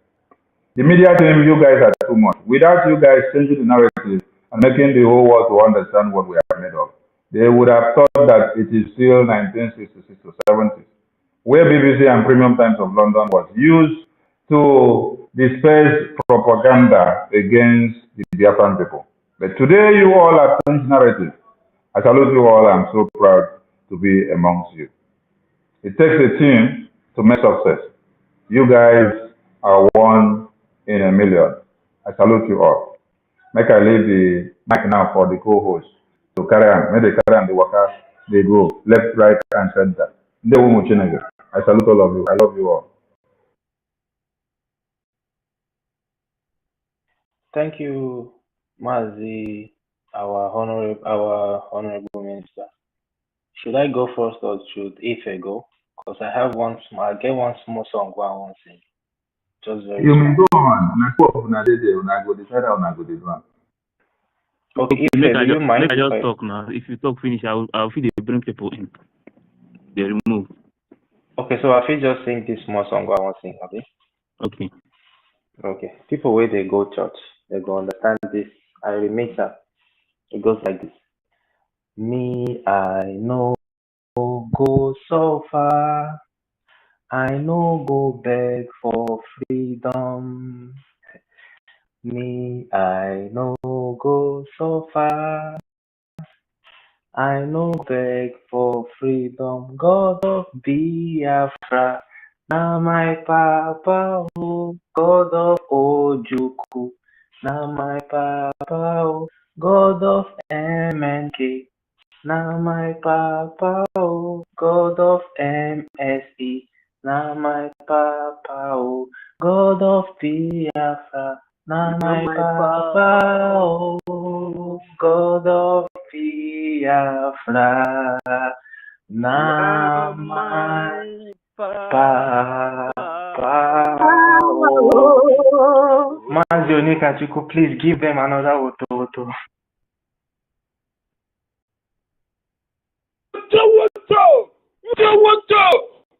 The media team, you guys are too much. Without you guys changing the narrative and making the whole world to understand what we are made of, they would have thought that it is still 1966 to 70s, where BBC and Premium Times of London was used to disperse propaganda against the Biafran people. But today you all have changed narrative. I salute you all. I'm so proud to be amongst you. It takes a team to make success. You guys are one in a million. I salute you all. Make I leave the mic now for the co-host to carry on. May they carry on the worker. They go left, right, and center. I salute all of you. I love you all. Thank you, Mazi, our honorable minister. Should I go first or should Ife go? Because I get one small song I want to sing. Just very You may small. go on. I go decide how I go do one. Okay, Ife, do you mind? Make I just talk now. If you talk finish, I'll feel they bring people in. They remove. Okay, so I feel just sing this small song I want to sing, okay? Okay. Okay. People where they go church, they go understand this. I remix that. It goes like this. Me, I know go so far. I no go beg for freedom. Me, I no go so far. I no beg for freedom. God of Biafra, na my papa, oh. God of Ojuku, na my papa, oh. God of MNK, na my papa, oh. God of MSE, na my papa, oh. God of Biafra, na my papa, oh. God of Biafra, na my papa, oh. Mazi Onikachuku, please give them another Woto.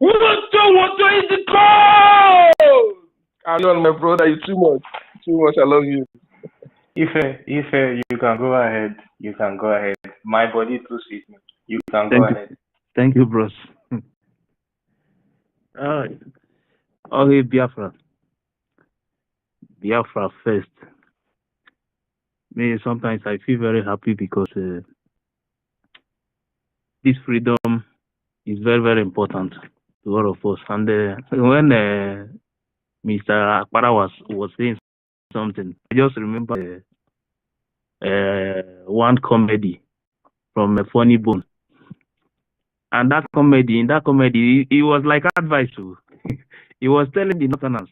Water is the cold. I know, my brother, you too much. Too much. I love you. Ife, you can go ahead. You can go ahead. My body too sweet me. You can go Thank you. ahead. Thank you, bros. Okay, Biafra. Biafra first. Me, sometimes I feel very happy because this freedom is very, very important to all of us. And when Mr. Akpara was saying something, I just remember one comedy from a Funny Bone. And in that comedy, it was like advice to. He was telling the Northerners,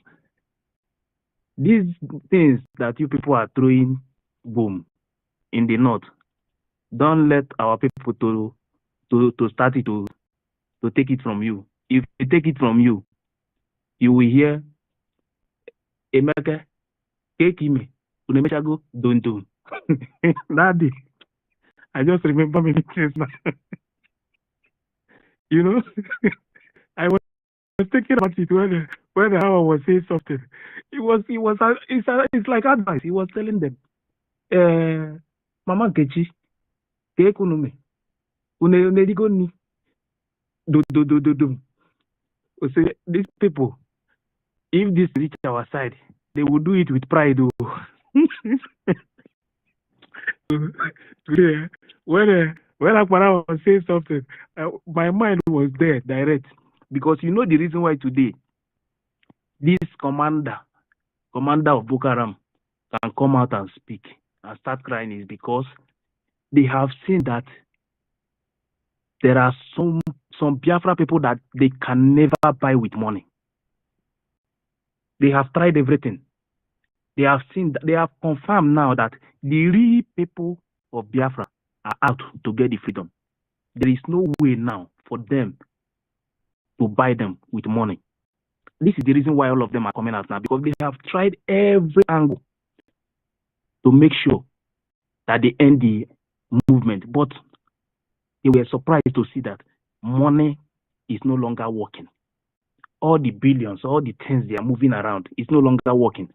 these things that you people are throwing boom in the north, don't let our people to start it to take it from you. If they take it from you, you will hear Emeka, Kekime, Unemechago, don't. That day, I just remember many things now. You know, I was thinking about it when Howard was saying something. It's like advice. He was telling them, Mama Kechi, Kekunume, Unedigo ni, do. Say these people, if this reach our side, they will do it with pride. Today, when Akpara was saying something, my mind was there direct, because you know the reason why today this commander of Boko Haram can come out and speak and start crying is because they have seen that there are some Biafra people that they can never buy with money. They have tried everything. They have seen, they have confirmed now that the real people of Biafra are out to get the freedom. There is no way now for them to buy them with money. This is the reason why all of them are coming out now, because they have tried every angle to make sure that they end the movement. But they were surprised to see that money is no longer working. All the billions, all the things they are moving around is no longer working.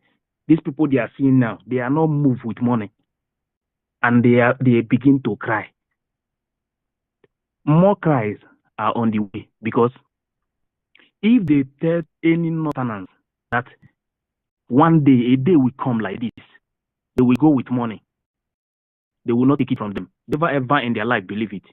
These people they are seeing now, they are not moved with money, and they begin to cry. More cries are on the way, because if they tell any Northerners that one day, a day will come like this, they will go with money, they will not take it from them. Never ever in their life believe it.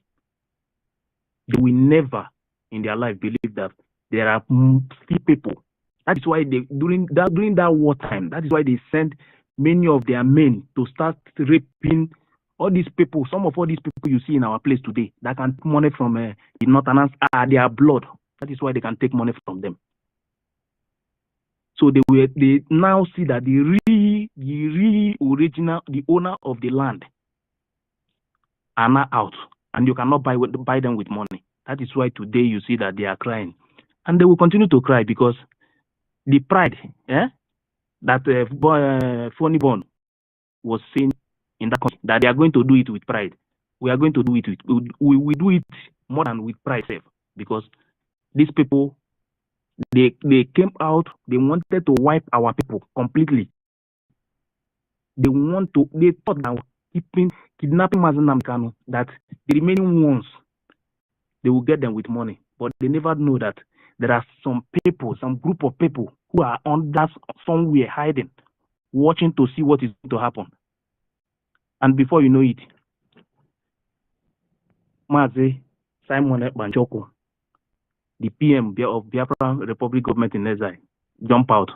They will never in their life believe that there are still people. That is why during that wartime, that is why they sent many of their men to start raping all these people. Some of all these people you see in our place today that can take money from the Northerners are their blood. That is why they can take money from them. So they now see that the real original, the owner of the land are now out, and you cannot buy them with money. That is why today you see that they are crying, and they will continue to cry, because the pride that Funny Bone was saying in that country, that they are going to do it with pride. We are going to do it we do it more than with pride, because these people they came out, they wanted to wipe our people completely. They thought that kidnapping Mazi Nnamdi Kanu, that the remaining ones they will get them with money, but they never know that there are some people, some group of people who are under somewhere hiding, watching to see what is going to happen. And before you know it, Mazi Simon Ekpanchoko, the PM of Biafran Republic Government in Exile, jump out.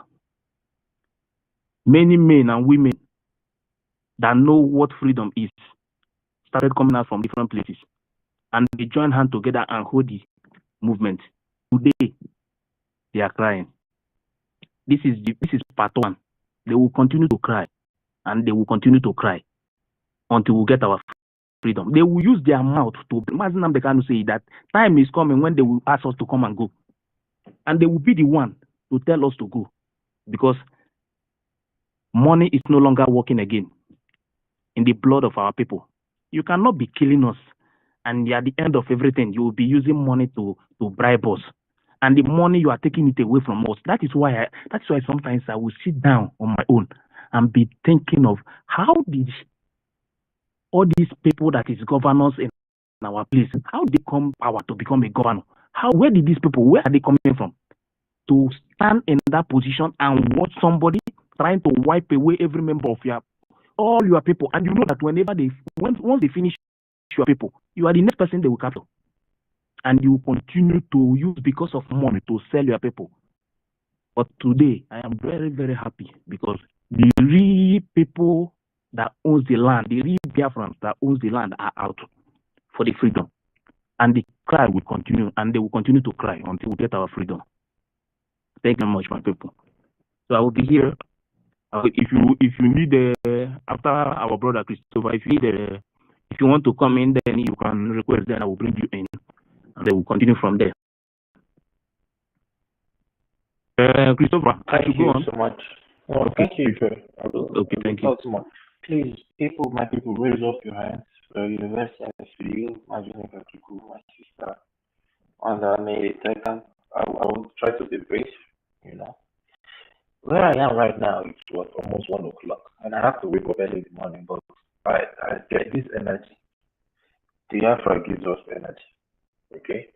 Many men and women that know what freedom is started coming out from different places, and they join hands together and hold the movement. Today, they are crying. This is part one. They will continue to cry, and they will continue to cry until we get our freedom. They will use their mouth to. Mazi Nnamdi Kanu say that time is coming when they will ask us to come and go, and they will be the one to tell us to go, because money is no longer working again in the blood of our people. You cannot be killing us and at the end of everything, you will be using money to bribe us, and the money you are taking it away from us. That is why sometimes I will sit down on my own and be thinking of how did all these people that is governors in our place, how they come power to become a governor? Where did these people, where are they coming from to stand in that position and watch somebody trying to wipe away every member of all your people? And you know that once they finish your people, you are the next person they will capture, and you continue to use because of money to sell your people. But today, I am very, very happy because the real people that owns the land, the real Biafrans that owns the land are out for the freedom. And the cry will continue, and they will continue to cry until we get our freedom. Thank you very much, my people. So I will be here. If you need after our brother Christopher, if you want to come in, then you can request. Then I will bring you in, and then we'll continue from there. Christopher, thank you so much. Well, okay. Thank you, sir. Okay, thank you. Please, my people, raise up your hands. University for you, my junior my sister. And I will try to be brief, Where I am right now, it's almost 1 o'clock, and I have to wake up early in the morning, but I get this energy. The Biafra gives us energy, okay?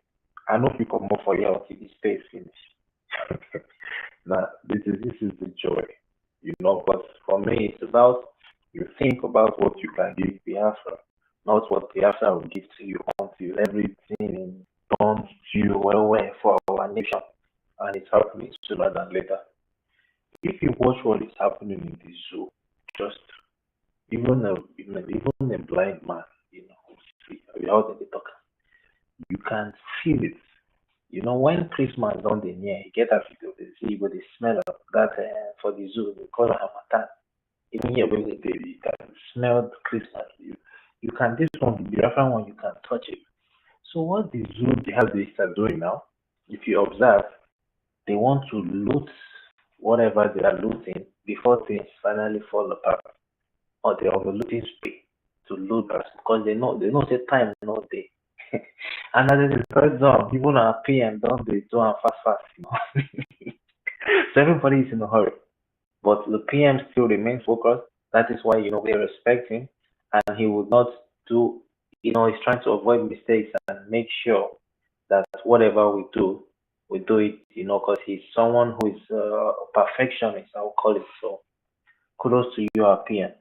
I know people come more for you until the stay finish. Now, this is the joy, but for me, it's about you think about what you can give Biafra, not what Biafra will give to you until everything comes to you well for our nation, and it's happening sooner than later. If you watch what is happening in the zoo, just even a blind man, who's out in the talk, you can feel it. When Christmas on the near, you get that feel the sea with the smell of that for the zoo, they call it Hamatan. Even here when they you can smell Christmas. You can this one, the Biafran one, you can touch it. So what the zoo they start doing now, if you observe, they want to loot whatever they are looting before things finally fall apart, or they are looting spree to loot us because they know say time no day. And as it first job, people are PM don't they do and fast. So everybody is in a hurry. But the PM still remains focused. That is why we respect him, and he would not do. He's trying to avoid mistakes and make sure that whatever we do it, because he's someone who is a perfectionist, I will call it. So kudos to you, our PM.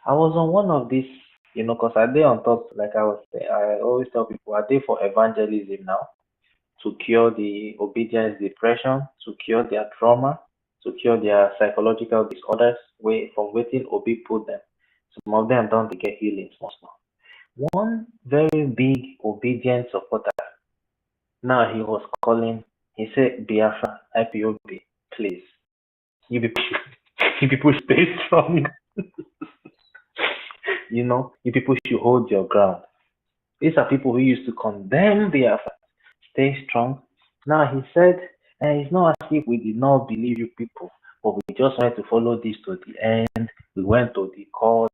I was on one of these, because I did on top, like I always tell people, I did for evangelism now to cure the obedience depression, to cure their trauma, to cure their psychological disorders from waiting Obi put them. Some of them don't get healing small. One very big obedient supporter. Now he was calling. He said, Biafra, IPOB, please. You people stay strong. You people should hold your ground. These are people who used to condemn Biafra. Stay strong. Now he said, it's not as if we did not believe you people, but we just wanted to follow this to the end. We went to the court.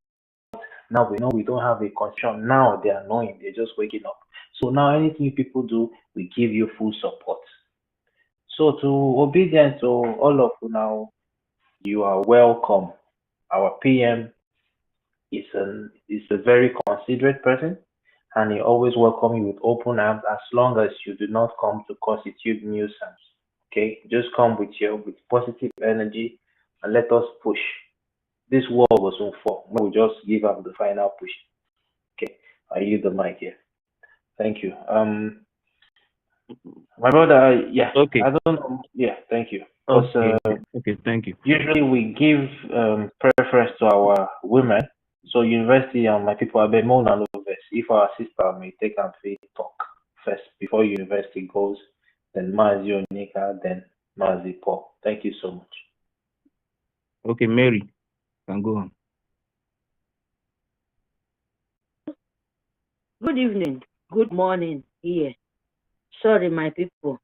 Now we know we don't have a constitution. Now they are knowing, they're just waking up. So now anything you people do, we give you full support. So to obedience to all of you now, you are welcome. Our PM is a very considerate person, and he always welcome you with open arms as long as you do not come to constitute nuisance. Okay, just come with positive energy and let us push. This war was soon for. We just give up the final push. Okay, I use the mic here. Thank you. My brother, yeah. Okay. I don't know. Yeah, thank you. Okay, thank you. Usually we give preference to our women. So university and my people are more than over. If our sister may take and talk first before university goes, then Mazi Onika, then Mazi Paul. Thank you so much. Okay, Mary, can go on. Good evening. Good morning here. Sorry, my people.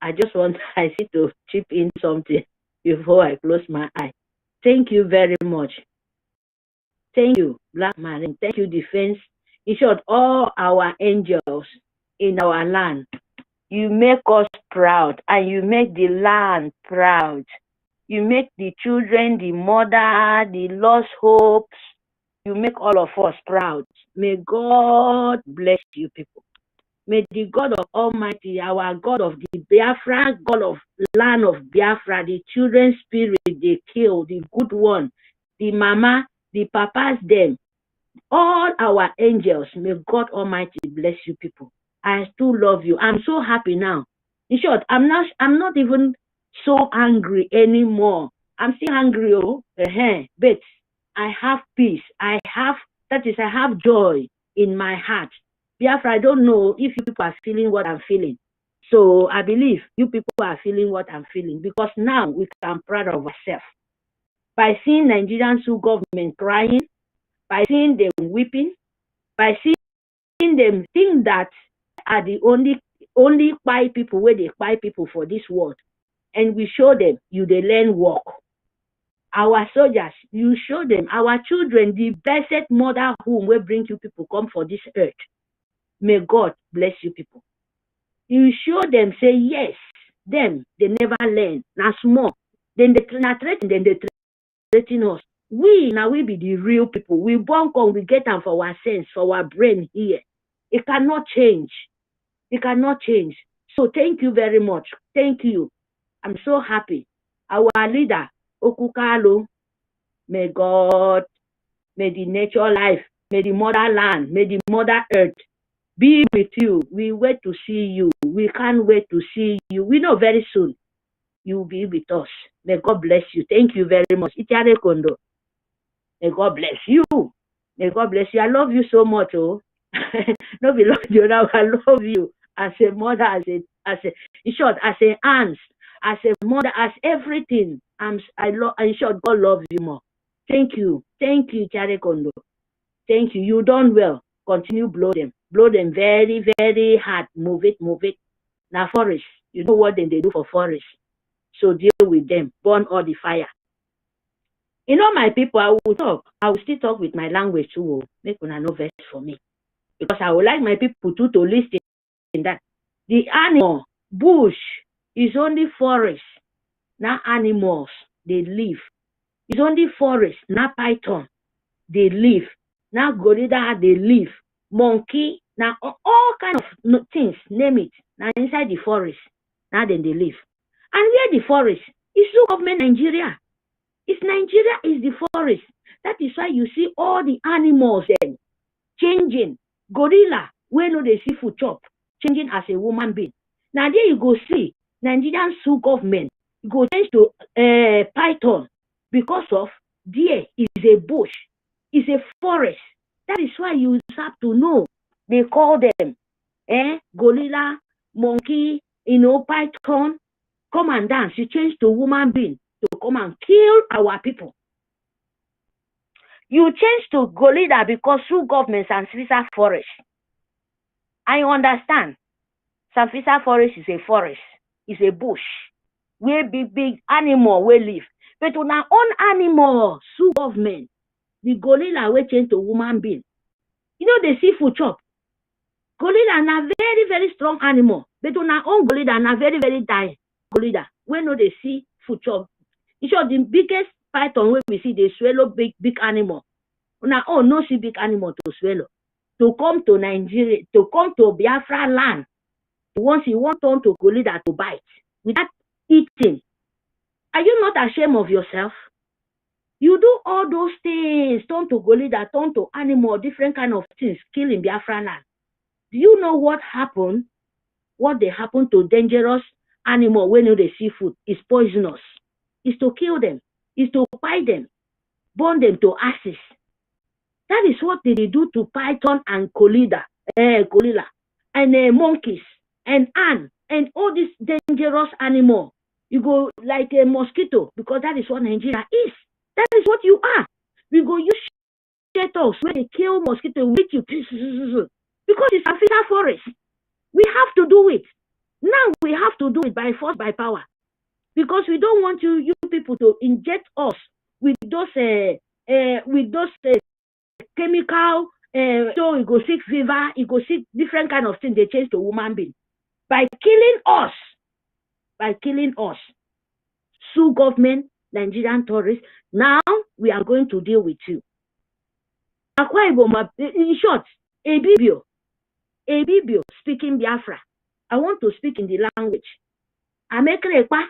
I see to chip in something before I close my eye. Thank you very much. Thank you, Black Marine. Thank you, Defense In short, all our angels in our land. You make us proud and you make the land proud. You make the children, the mother, the lost hopes. You make all of us proud. May God bless you people. May the God of Almighty, our God of the Biafra, God of land of Biafra, the children's spirit they kill, the good one, the mama, the papas, them, all our angels, may God Almighty bless you people. I still love you. I'm so happy now. In short, I'm not even so angry anymore. I'm still angry, but I have peace. I have joy in my heart. Biafra, I don't know if you people are feeling what I'm feeling. So I believe you people are feeling what I'm feeling because now we can proud of ourselves. By seeing Nigerian government crying, by seeing them weeping, by seeing them think that are the only spy people where they spy people for this world. And we show them you they learn work. Our soldiers, you show them, our children, the blessed mother whom will bring you people come for this earth. May God bless you people. You show them, say yes, them, they never learn. Now small. Then they threaten, then they threaten us. We now we be the real people. We born come, we get them for our sense, for our brain here. It cannot change. It cannot change. So thank you very much. Thank you. I'm so happy. Our leader, Okukalo, may God, may the nature life, may the motherland, may the mother earth be with you. We wait to see you. We can't wait to see you. We know very soon you will be with us. May God bless you. Thank you very much. Itiare Kondo. May God bless you. May God bless you. I love you so much, oh. No, we love you now. I love you as a mother, in short, as an aunt, as a mother, as everything. In short, God loves you more. Thank you. Thank you, Chare Kondo. Thank you. You done well. Continue blow them. Blow them very, very hard. Move it. Now forest. You know what they do for forest. So deal with them. Burn all the fire. You know, my people, I will still talk with my language too. Make una no vex for me. Because I would like my people to listen that the animal, bush, is only forest. Now animals, they live. It's only forest, not python, they live. Now gorilla, they live. Monkey, now all kind of things, name it. Now inside the forest, now then they live. And where the forest is government Nigeria. It's Nigeria is the forest. That is why you see all the animals then changing. Gorilla, where no they see food chop, changing as a woman being. Now there you go see Nigerian government go change to python because of there is a bush, is a forest. That is why you have to know. They call them gorilla, monkey, python, come and dance. You change to woman being to come and kill our people. You change to gorilla because through government Sanfisa forest. I understand. Sanfisa forest is a forest, is a bush where big animal will live. But on our own animal, through government, the gorilla will change to woman being. You know they see food chop. Gorilla na very, very strong animal. But on our own gorilla na very, very die gorilla. When no they see food chop. You sure the biggest python where we see they swallow big animal. Now, no see big animal to swallow. To come to Nigeria, to come to Biafra land, once you want turn to gorilla to bite without eating. Are you not ashamed of yourself? You do all those things, turn to gorilla, turn to animal, different kind of things, killing Biafra land. Do you know what happened? What they happen to dangerous animal when they see food is poisonous. Is to kill them, is to bite them, burn them to ashes. That is what they do to python and gorilla, and monkeys and ants and all these dangerous animals. You go like a mosquito because that is what Nigeria is. That is what you are. We go use shuttles when they kill mosquito with you because it's a forest. We have to do it. Now we have to do it by force, by power. Because we don't want you people to inject us with those chemical so you go sick fever, you go sick different kind of things they change to human being. By killing us. Sue government, Nigerian tourists. Now we are going to deal with you. In short, Ebibio, speaking Biafra. I want to speak in the language. Amekrepa,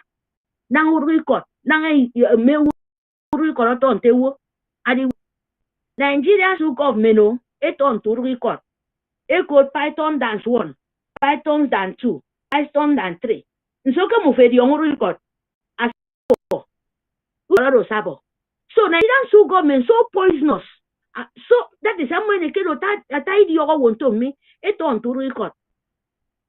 nang record, nang me record on tewo. Nigeria Sue government it on to record. Echo Python dance 1, Python dance 2, Python dance 3. Nsoke mufedi on record. So Nigerian Sue government so poisonous. So that is someone they can tidy your want to me. It on to record.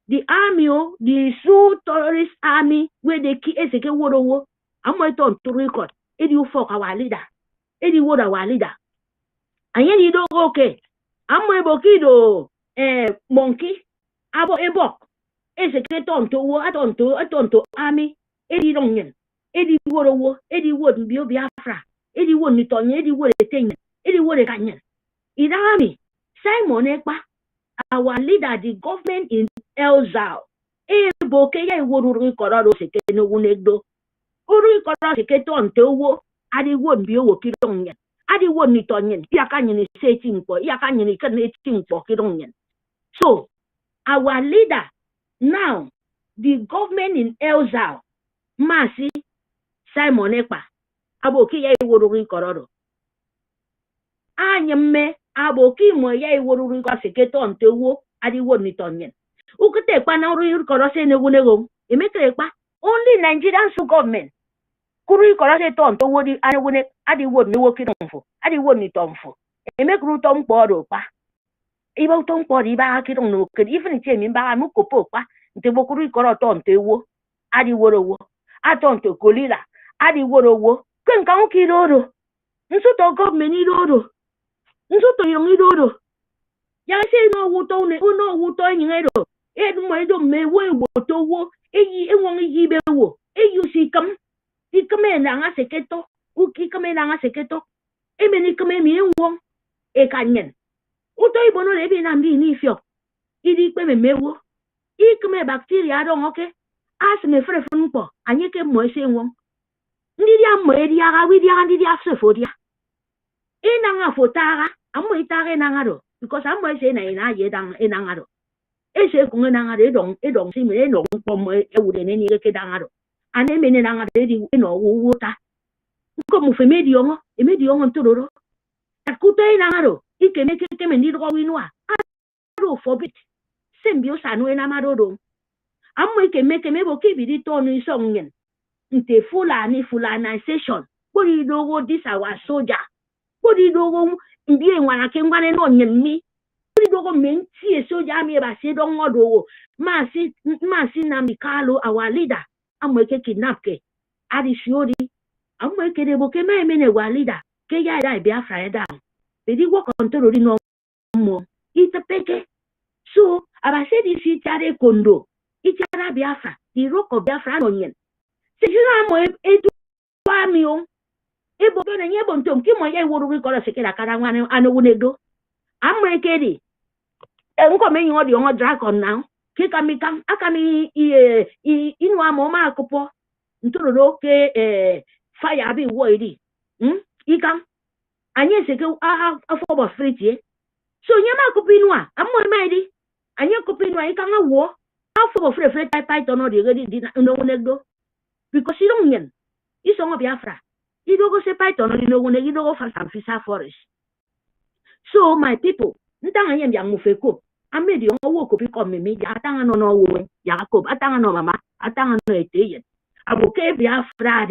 The army, the Sue terrorist army, where they keep a second word over. I'm going to record. It you fuck our leader. It you word our leader. And yet you don't okay. I'm my bokido monkey. Abo ebok. A second on to army. Eddie Longen. Eddie word, Eddie wouldn't be Biafra. Eddie wouldn't on Eddie would a thing. Eddie would a canyon. In army, Simon Ekpa, our leader, the government in Elzao. Bokeh would record second unegdo. Record second on Towo. Adi wouldn't be a Kidonian. Adi wouldn't onion. Yakanyan is saying for Yakanyan can eating for Kidonian. So, our leader, now, the government in Elzao, Masi, Simon Ekpa, Aboki would record. Anyame, Aboki moya would record second on Towo. Adi wouldn't onion. Who could take one record in a winnego? Only Nigerian government. Kuri korase ton to wodi anewone adi wod me woki donfo adi wod ni tonfo e make ru ton podo pa iba ton podi ba ki don no ke even che mi ba mu kopo pa nte bokuri koro ton te wo adi worowo aton to kolila adi worowo ken kan ki rodo nso to government ni rodo nso to yon ni rodo ya se no wuto ne uno wuto nyero e du mo do me wo to wo eyi enwon yi be wo eyi si kam ikame na seketo ukikame na seketo emeni kame mi enwo e kanyen uto ibono le bi na ndi ni fio idi pe memewo ikame bacteria don oke as me frefo npo anye ke mo ese enwo ndi dia mo e dia ga wi dia ndi dia sefo dia ina nga fotara amo itare na ngado because amo ese na ina ye dan ina ngado ese kunga na ngado edong si me no pom e wude ne ni ke dan ngado ane mene na ngade di no wuta ko mu fe mediongo e mediongo ntororo akuto ina ngado ikeme keme ndi ro winwa aro forbid sembio sanu ena madodo ammo ikeme bo kibidi tonu isongen nte fulanization bodi dogo this our soldier bodi dogo mbie nwana ke ngwane no nyenmi bodi dogo menti e soldier mi ba se don ngodo masi na mikalo our leader amweke kidnap ke adi shiori amweke de boke mai mene wa leader ke ya da Biafra ya down bedi wo control ri no mo ita peke so abase di si tare kondo itara Biafra di roko Biafra no nyen se jina mo edu wa mi o e boke na nye bontom ki mo ya woru ri ko se ke da kara nwane anu wunedo amweke di nko me yin odi on dragon now Kikamikam akami inu amoma akopo ntororo ke fire abi wo iri ikam anye seke afọ bo fritie so nyama akopo inu a ammo maidi anye akopo inu ikam awo afọ bo frefre python no de di no wonegdo because you don't yen iso ngo Biafra idogo se python no no wonegi dogo fast and fisher forest so my people ntanga yem yang mufeko amedi owo ko bi come me ya atanga no no wo ya ko atanga no mama atanga no eteyen aboke Biafra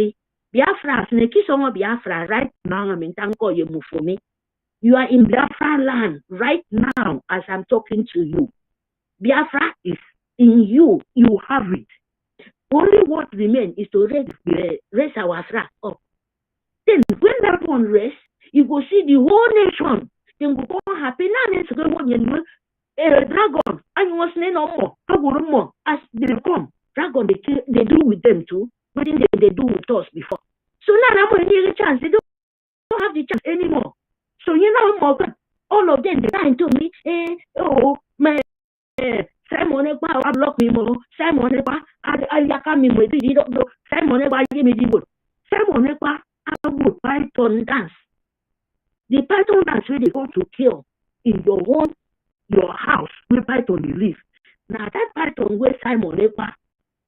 ne kiso mo Biafra right now me tanko ye mufumi you are in Biafra land right now as I'm talking to you Biafra is in you have it only what remains is to raise our flag up then when that one rests you go see the whole nation then go happy now let's go one dragon, and was no more. As they come, dragon they do with them too, but then they do with us before. So now I'm going to get a chance. They don't have the chance anymore. So you know more. All of them, they lie to me. My Simon Ekpa, I block me more. Simon Ekpa, I yaka me with it. Simon Ekpa, give me the wood. Simon Ekpa, I would python dance. The python dance where they go to kill in your house where python dey live. Now that python where Simon Ekpa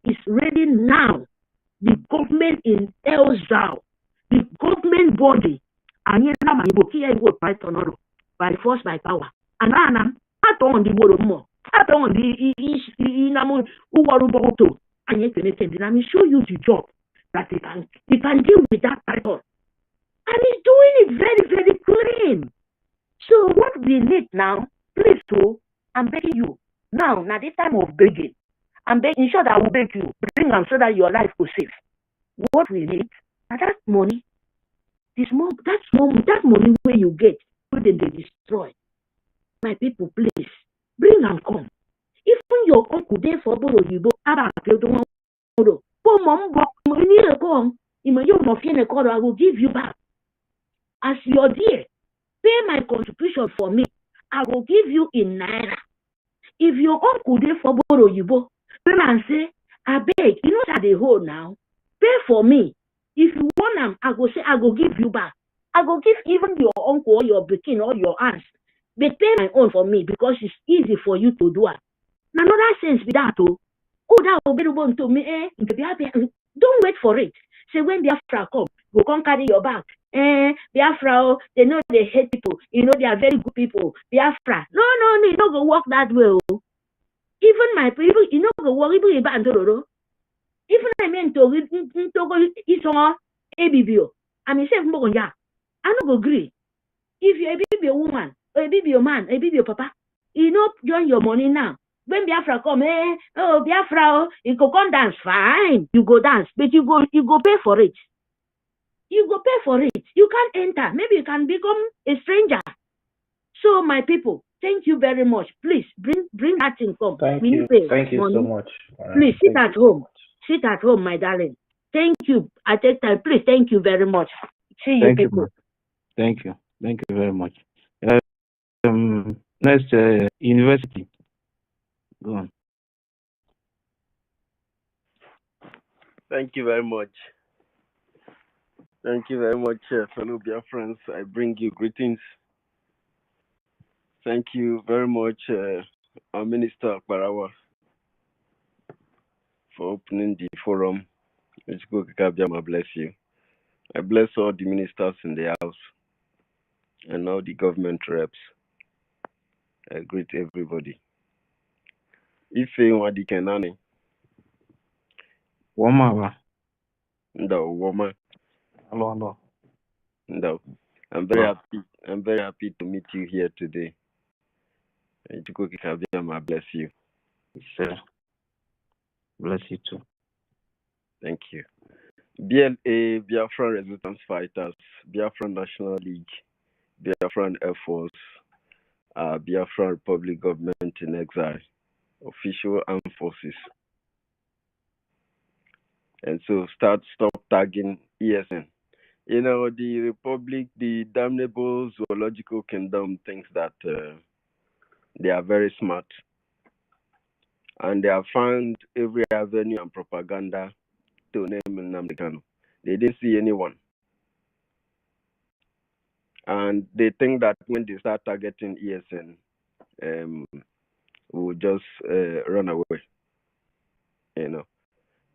is ready now. The government in Elzao, the government body, and yet now my book here go python by force by power. And now I don't the word more. I don't the inamu uwaruboto. And yet let me show you the job that they can deal with that python. And he's doing it very, very clean. So what we need now, please too, I'm begging you. Now this time of begging. I'm begging sure that I will beg you. Bring them so that your life will save. What we need, and that money, that money where you get, where they destroy. My people, please, bring them come. Even your uncle there for borrow you go about I will give you back. As you're there, pay my contribution for me. I will give you in naira. If your uncle there for borrow you go, then I say, I beg, you know that they hold now. Pay for me. If you want them, I go say I go give you back. I go give even your uncle or your pikin or your aunt. They pay my own for me because it's easy for you to do it. Now, another sense with that, oh, that will be the one to me, don't wait for it. Say when Biafra come, go come carry your bag. Biafra, they know they hate people. You know they are very good people. Biafra, no, you don't go walk that way. Oh. Even my people, you know go walk even if I'm even I mean to go isonga ebibio. I mean say mbogonya. I no go agree. If you a baby woman, or a baby man, a baby papa, you know join your money now. When Biafra come, Biafra, you go come dance, fine. You go dance, but you go pay for it. You go pay for it. You can't enter. Maybe you can become a stranger. So my people, thank you very much. Please bring that thing come. Thank you. Thank you so much. Please sit at home. Sit at home, my darling. Thank you. I take time. Please, thank you very much. See you people. Thank you. Thank you very much. Next, university. Go on. Thank you very much. Thank you very much, fellow Biafrans. I bring you greetings. Thank you very much, our Minister Barawa, for opening the forum. I bless you. I bless all the ministers in the house and all the government reps. I greet everybody. Ife Wadi Kenani. Woma. No, woman. Hello. No. I'm very happy. I'm very happy to meet you here today. I bless you. Sure. Bless you too. Thank you. BLA, Biafran Resistance Fighters, Biafran National League, Biafran Air Force, Biafran Republic Government in Exile, official armed forces. And so stop tagging ESN. You know, the Republic, the damnable zoological kingdom thinks that they are very smart. And they have found every avenue and propaganda to name Nnamdi Kanu. They didn't see anyone. And they think that when they start targeting ESN, will just run away. You know,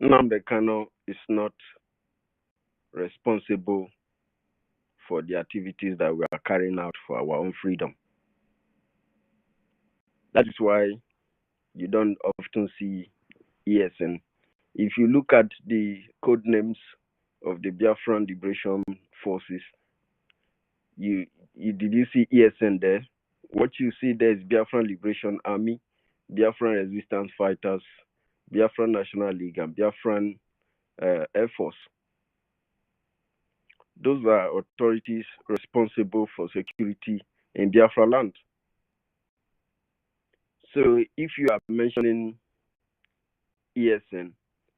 Nnamdi Kanu is not responsible for the activities that we are carrying out for our own freedom. That is why you don't often see ESN. If you look at the code names of the Biafran Liberation Forces, did you see ESN there? What you see there is Biafran Liberation Army, Biafran Resistance Fighters, Biafran National League, and Biafran Air Force. Those are authorities responsible for security in Biafra land. So if you are mentioning ESN,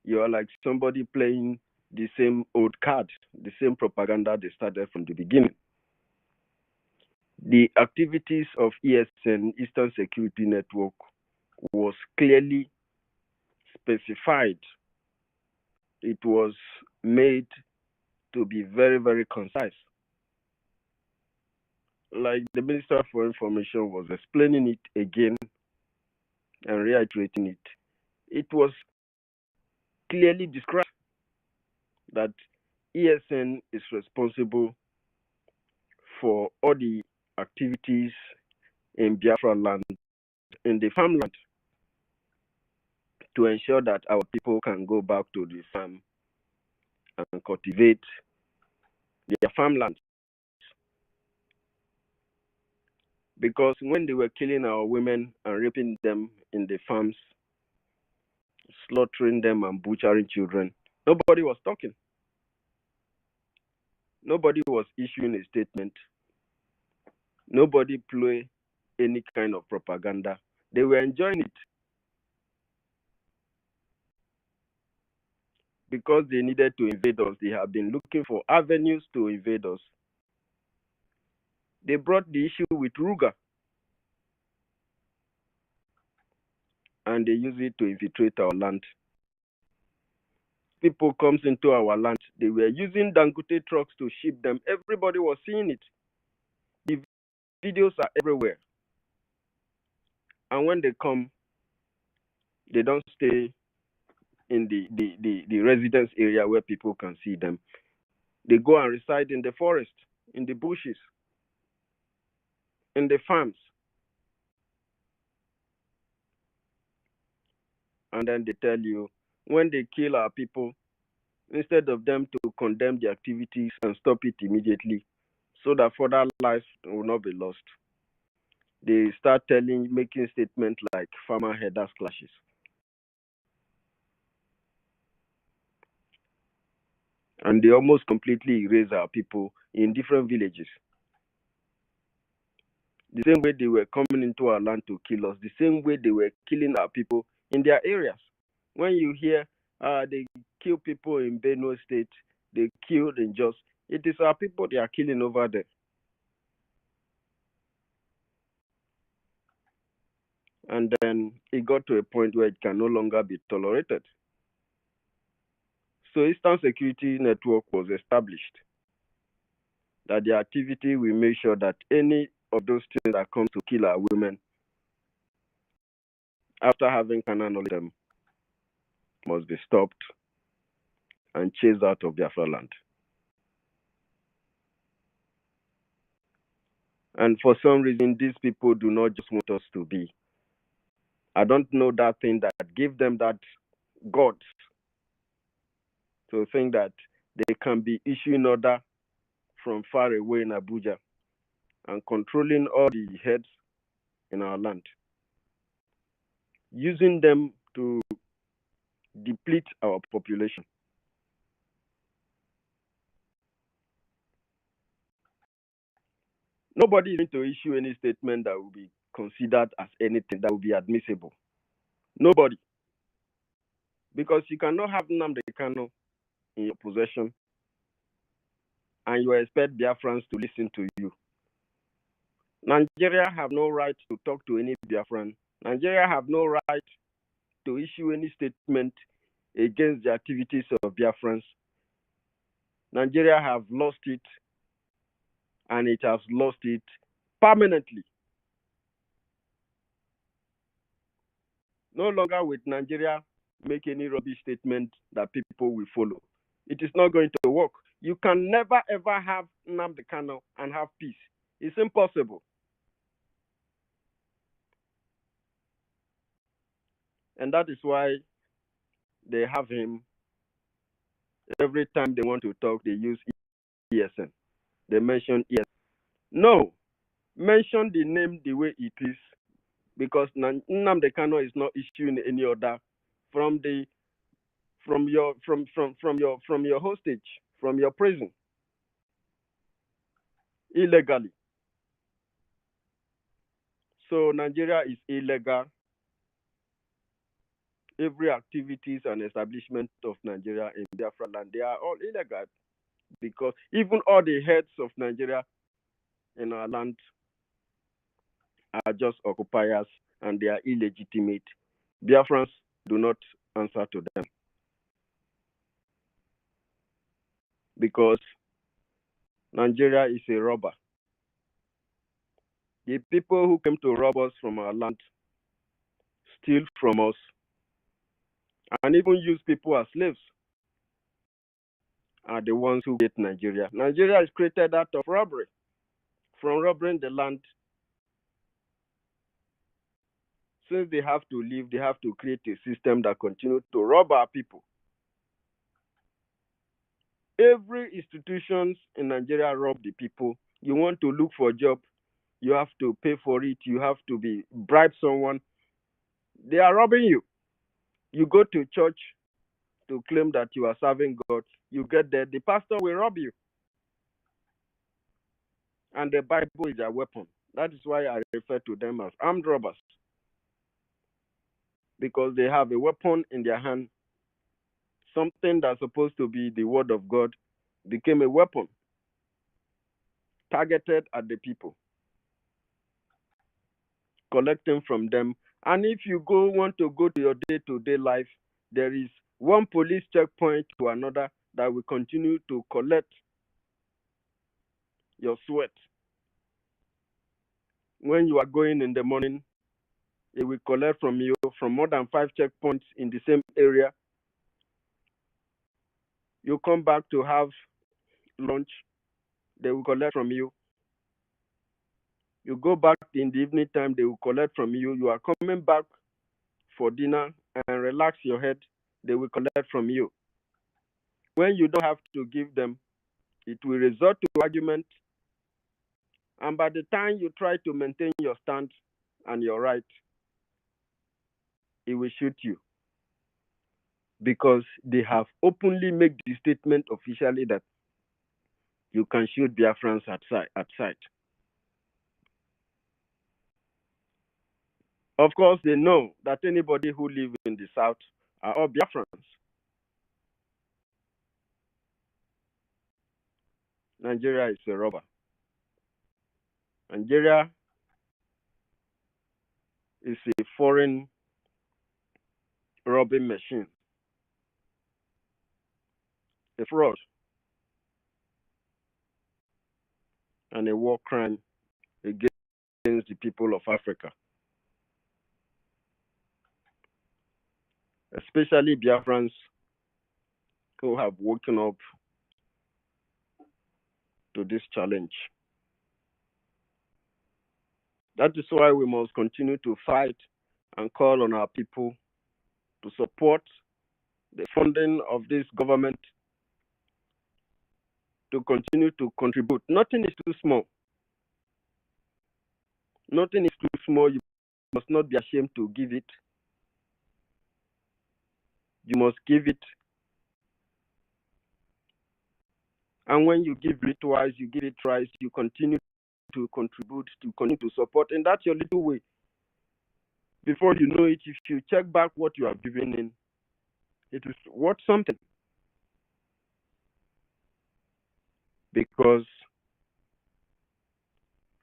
you are like somebody playing the same old card, the same propaganda they started from the beginning. The activities of ESN, Eastern Security Network, was clearly specified. It was made to be very, very concise. Like the Minister for Information was explaining it again and reiterating it. It was clearly described that ESN is responsible for all the activities in Biafra land, in the farmland, to ensure that our people can go back to the farm and cultivate their farmland. Because when they were killing our women and raping them in the farms, slaughtering them and butchering children, nobody was talking. Nobody was issuing a statement. Nobody played any kind of propaganda. They were enjoying it because they needed to invade us. They have been looking for avenues to invade us. They brought the issue with Ruga and they use it to infiltrate our land. People comes into our land. They were using Dangote trucks to ship them. Everybody was seeing it. The videos are everywhere. And when they come, they don't stay in the residence area where people can see them. They go and reside in the forest, in the bushes, in the farms. And then they tell you, when they kill our people, instead of them to condemn the activities and stop it immediately so that further lives will not be lost, they start making statements like farmer herders clashes. And they almost completely erase our people in different villages. The same way they were coming into our land to kill us, the same way they were killing our people in their areas. When you hear they kill people in Benue State, they killed in Jos, it is our people they are killing over there. And then it got to a point where it can no longer be tolerated. So Eastern Security Network was established. That the activity will make sure that any of those things that come to kill our women, after having carnal knowledge, them must be stopped and chased out of Biafra land. And for some reason, these people do not just want us to be. I don't know that thing that gave them that guts to think that they can be issuing order from far away in Abuja and controlling all the heads in our land, using them to deplete our population. Nobody is going to issue any statement that will be considered as anything that will be admissible. Nobody. Because you cannot have Nnamdi Kanu in your possession and you expect Biafrans to listen to you. Nigeria have no right to talk to any Biafran. Nigeria have no right to issue any statement against the activities of Biafrans. Nigeria have lost it, and it has lost it permanently. No longer will Nigeria make any rubbish statement that people will follow. It is not going to work. You can never ever have Nnamdi Kanu and have peace. It's impossible. And that is why they have him. Every time they want to talk, they use ESN. They mention ESN. No, mention the name the way it is, because Nnamdi Kanu is not issuing any order from your hostage, from your prison, illegally. So Nigeria is illegal. Every activities and establishment of Nigeria in Biafra land, they are all illegal, because even all the heads of Nigeria in our land are just occupiers and they are illegitimate. Biafrans do not answer to them because Nigeria is a robber. The people who came to rob us from our land, steal from us, and even use people as slaves are the ones who hate Nigeria. Nigeria is created out of robbery. From robbing the land, since they have to live, they have to create a system that continues to rob our people. Every institutions in Nigeria rob the people. You want to look for a job, you have to pay for it. You have to bribe someone. They are robbing you. You go to church to claim that you are serving God. You get there, the pastor will rob you. And the Bible is a weapon. That is why I refer to them as armed robbers. Because they have a weapon in their hand. Something that's supposed to be the word of God became a weapon targeted at the people, collecting from them. And if you want to go to your day-to-day life, there is one police checkpoint to another that will continue to collect your sweat. When you are going in the morning, it will collect from you from more than 5 checkpoints in the same area. You come back to have lunch, they will collect from you. You go back in the evening time, they will collect from you. You are coming back for dinner and relax your head, they will collect from you. When you don't have to give them, it will result to argument. And by the time you try to maintain your stand and your right, it will shoot you. Because they have openly made the statement officially that you can shoot Biafrans at sight. Of course, they know that anybody who lives in the south are all Biafrans. Nigeria is a robber. Nigeria is a foreign robbing machine, a fraud, and a war crime against the people of Africa, especially Biafrans who have woken up to this challenge. That is why we must continue to fight and call on our people to support the funding of this government, to continue to contribute. Nothing is too small. Nothing is too small. You must not be ashamed to give it. You must give it. And when you give it twice, you give it thrice, you continue to contribute, to continue to support. And that's your little way. Before you know it, if you check back what you have given in, it is worth something. Because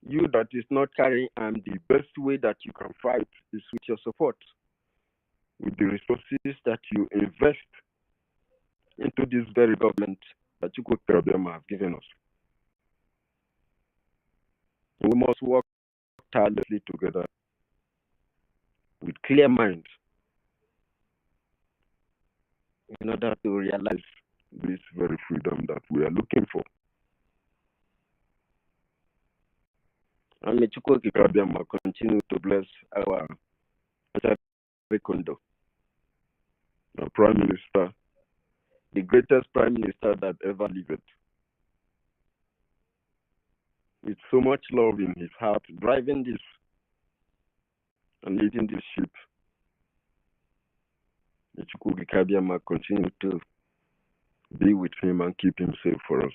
you that is not carrying arms, the best way that you can fight is with your support, with the resources that you invest into this very government that you could problem have given us. We must work tirelessly together with clear minds in order to realize this very freedom that we are looking for. And may Chukwuka Kabiama continue to bless our Kondo, our Prime Minister, the greatest Prime Minister that ever lived. With so much love in his heart, driving this and leading this ship. May Chukwuka Kabiama continue to be with him and keep him safe for us.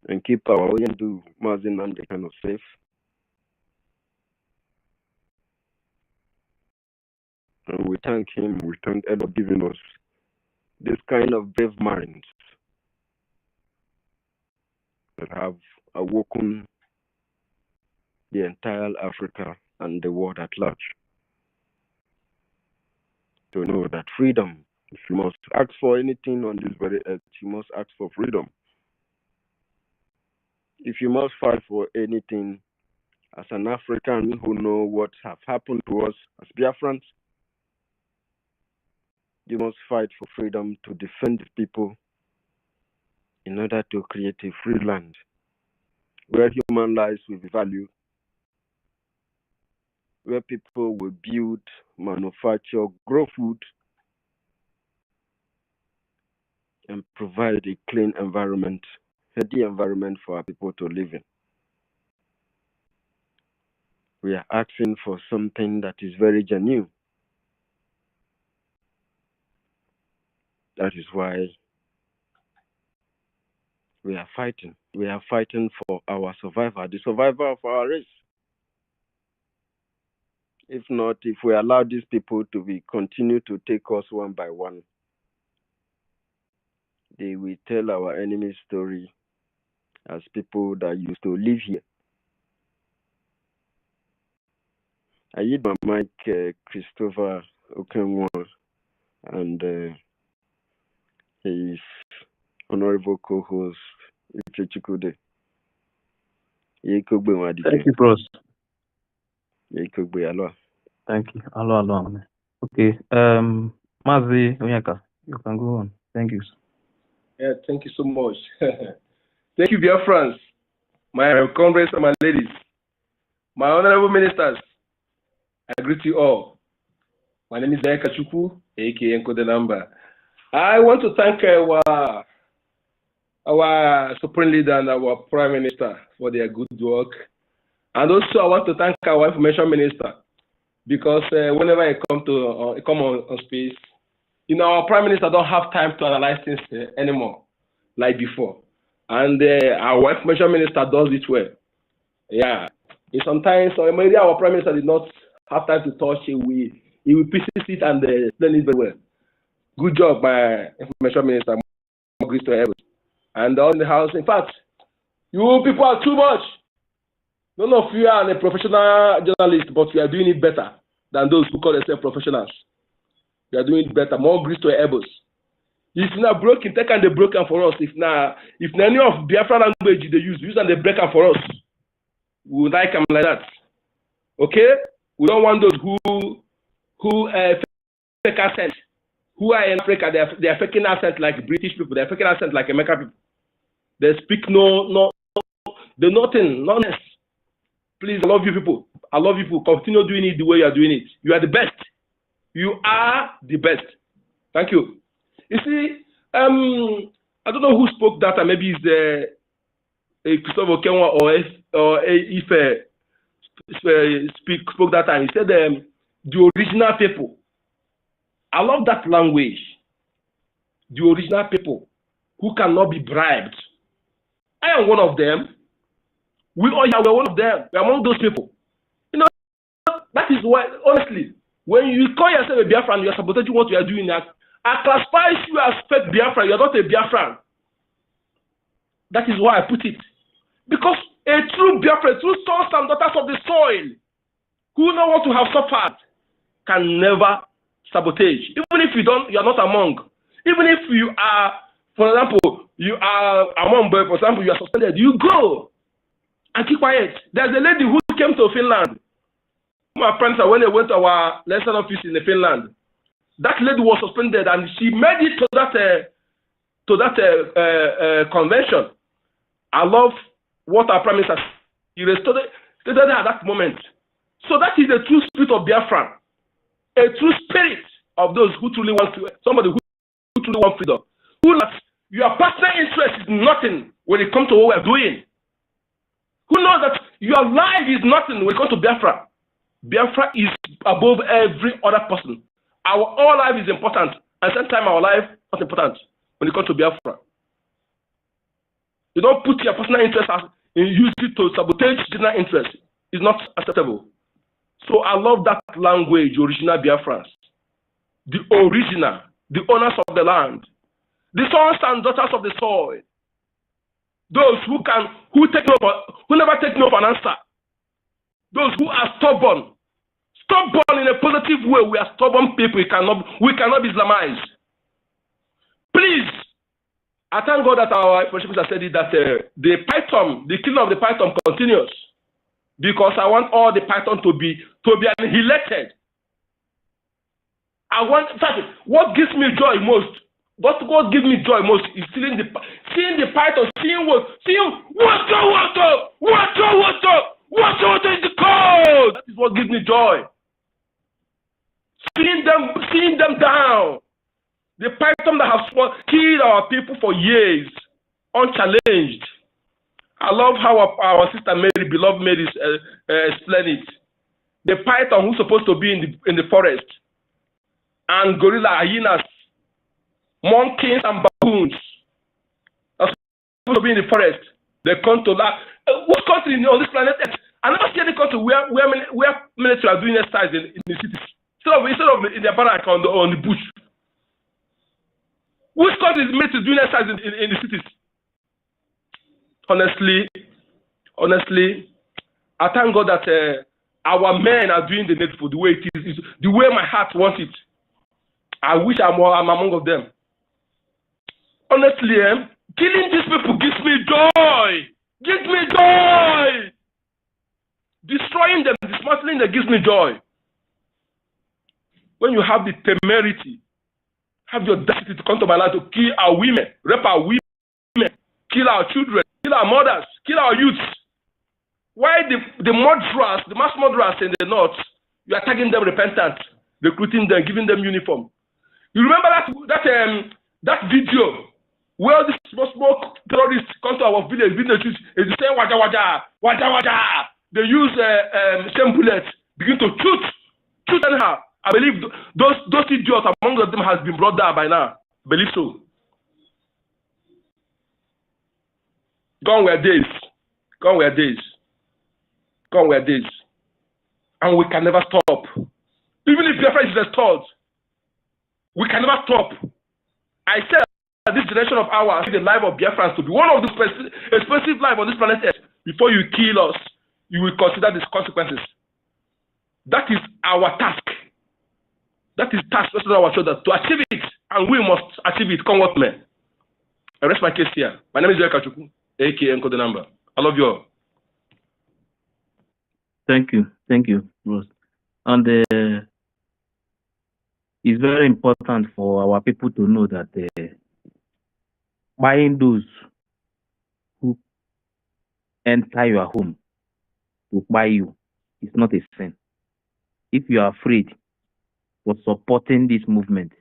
And keep our Oyendu Mazin and the kind of safe. And we thank him, we thank God for giving us this kind of brave minds that have awoken the entire Africa and the world at large to know that freedom, if you must ask for anything on this very earth, you must ask for freedom. If you must fight for anything as an African who know what have happened to us as Biafrans, you must fight for freedom to defend the people in order to create a free land where human lives will be valued, where people will build, manufacture, grow food, and provide a clean environment, healthy environment for our people to live in. We are asking for something that is very genuine. That is why we are fighting. We are fighting for our survival, the survival of our race. If not, if we allow these people to continue to take us one by one, they will tell our enemy's story as people that used to live here. I yield my mic, Christopher Okenwa, and his honorable co-host, Ifechikude. Thank you, bros. Alo. Thank you. Hello. Okay. Mazi Onyeka, you can go on. Thank you. Yeah, thank you so much. Thank you, dear friends, my comrades and my ladies, my honorable ministers. I greet you all. My name is Eka Chukwu, aka Nkodelamba. I want to thank our supreme leader and our prime minister for their good work. And also I want to thank our information minister, because whenever I come on space, you know, our prime minister don't have time to analyze things anymore like before. And our information minister does it well. Yeah. Sometimes maybe our prime minister did not have time to touch it. He will piece it and explain it very well. Good job, my information minister. And on the house, in fact, you people are too much. None of you are a professional journalist, but we are doing it better than those who call themselves professionals. We are doing it better. More grease to your elbows. If not broken, take and they broken for us. If any of Biafra language they use and they break for us, we would like them like that. Okay? We don't want those who fake accent. Who are in Africa? They are faking accent like British people. They are faking accent like American people. They speak they're nonsense. Please, I love you people. I love you people. Continue doing it the way you are doing it. You are the best. You are the best. Thank you. You see, I don't know who spoke that, and maybe it's Christopher Okenwa or if spoke that time. He said the original people. I love that language. The original people who cannot be bribed. I am one of them. We all are one of them. We are among those people. You know, that is why, honestly, when you call yourself a Biafran, you are sabotaging what you are doing. I classify you as fake Biafran. You are not a Biafran. That is why I put it. Because a true Biafran, true sons and daughters of the soil, who know what to have suffered, can never sabotage. Even if you are not among. Even if you are, for example, you are among, but for example, you are suspended, you go and keep quiet. There's a lady who came to Finland. My friends, when they went to our lesson office in Finland, that lady was suspended and she made it to that convention. I love what our prime minister he restored at that moment. So that is the true spirit of Biafra, a true spirit of those who truly want to, somebody who truly want freedom. Who knows your personal interest is nothing when it comes to what we're doing. Who knows that your life is nothing when it comes to Biafra. Biafra is above every other person. Our whole life is important, and sometimes our life is not important when it comes to Biafra. You don't put your personal interest and use it to sabotage general interest. It's not acceptable. So I love that language, original Biafrans. The original, the owners of the land, the sons and daughters of the soil. Those who never take no for an answer. Those who are stubborn. Stubborn in a positive way. We are stubborn people. We cannot be Islamized. Please, I thank God that our politicians have said it, that the killing of the python continues, because I want all the python to be annihilated. In fact, what gives me joy most? What gives me joy most is seeing the python, seeing water in the cold. That is what gives me joy. Seeing them down. The python that has killed our people for years, unchallenged. I love how our sister Mary, beloved Mary, explained it. The python who's supposed to be in the forest, and gorilla, hyenas, monkeys, and baboons are supposed to be in the forest. They come to that. What country on this planet Earth? I never see any country where military are doing exercise in the cities. Instead of in their barrack on the bush. Which country is made to do exercise in the cities? Honestly, I thank God that our men are doing the needful the way it is, the way my heart wants it. I wish I'm among of them. Honestly, killing these people gives me joy. Gives me joy. Destroying them, dismantling them gives me joy. When you have the temerity, have the audacity to come to my life to kill our women, rape our women, kill our children, kill our mothers, kill our youths. Why the mass murderers in the north, you are tagging them repentant, recruiting them, giving them uniform. You remember that video where this smoke terrorists come to our village is saying waja waja, waja waja. They use same bullets, begin to shoot anyhow. I believe those idiots among them has been brought down by now. I believe so. Gone were days. Gone were days. Gone were days. And we can never stop. Even if Biafra is restored, we can never stop. I said that this generation of ours, the life of Biafrans to be one of the expensive life on this planet Earth. Before you kill us, you will consider these consequences. That is our task. That is task on our shoulders to achieve it, and we must achieve it. Come what may. I rest my case here. My name is Joel Kachuku, aka Encode the Number. I love you all. Thank you, Rose. And it's very important for our people to know that buying those who enter your home to buy you is not a sin. If you are afraid for supporting this movement,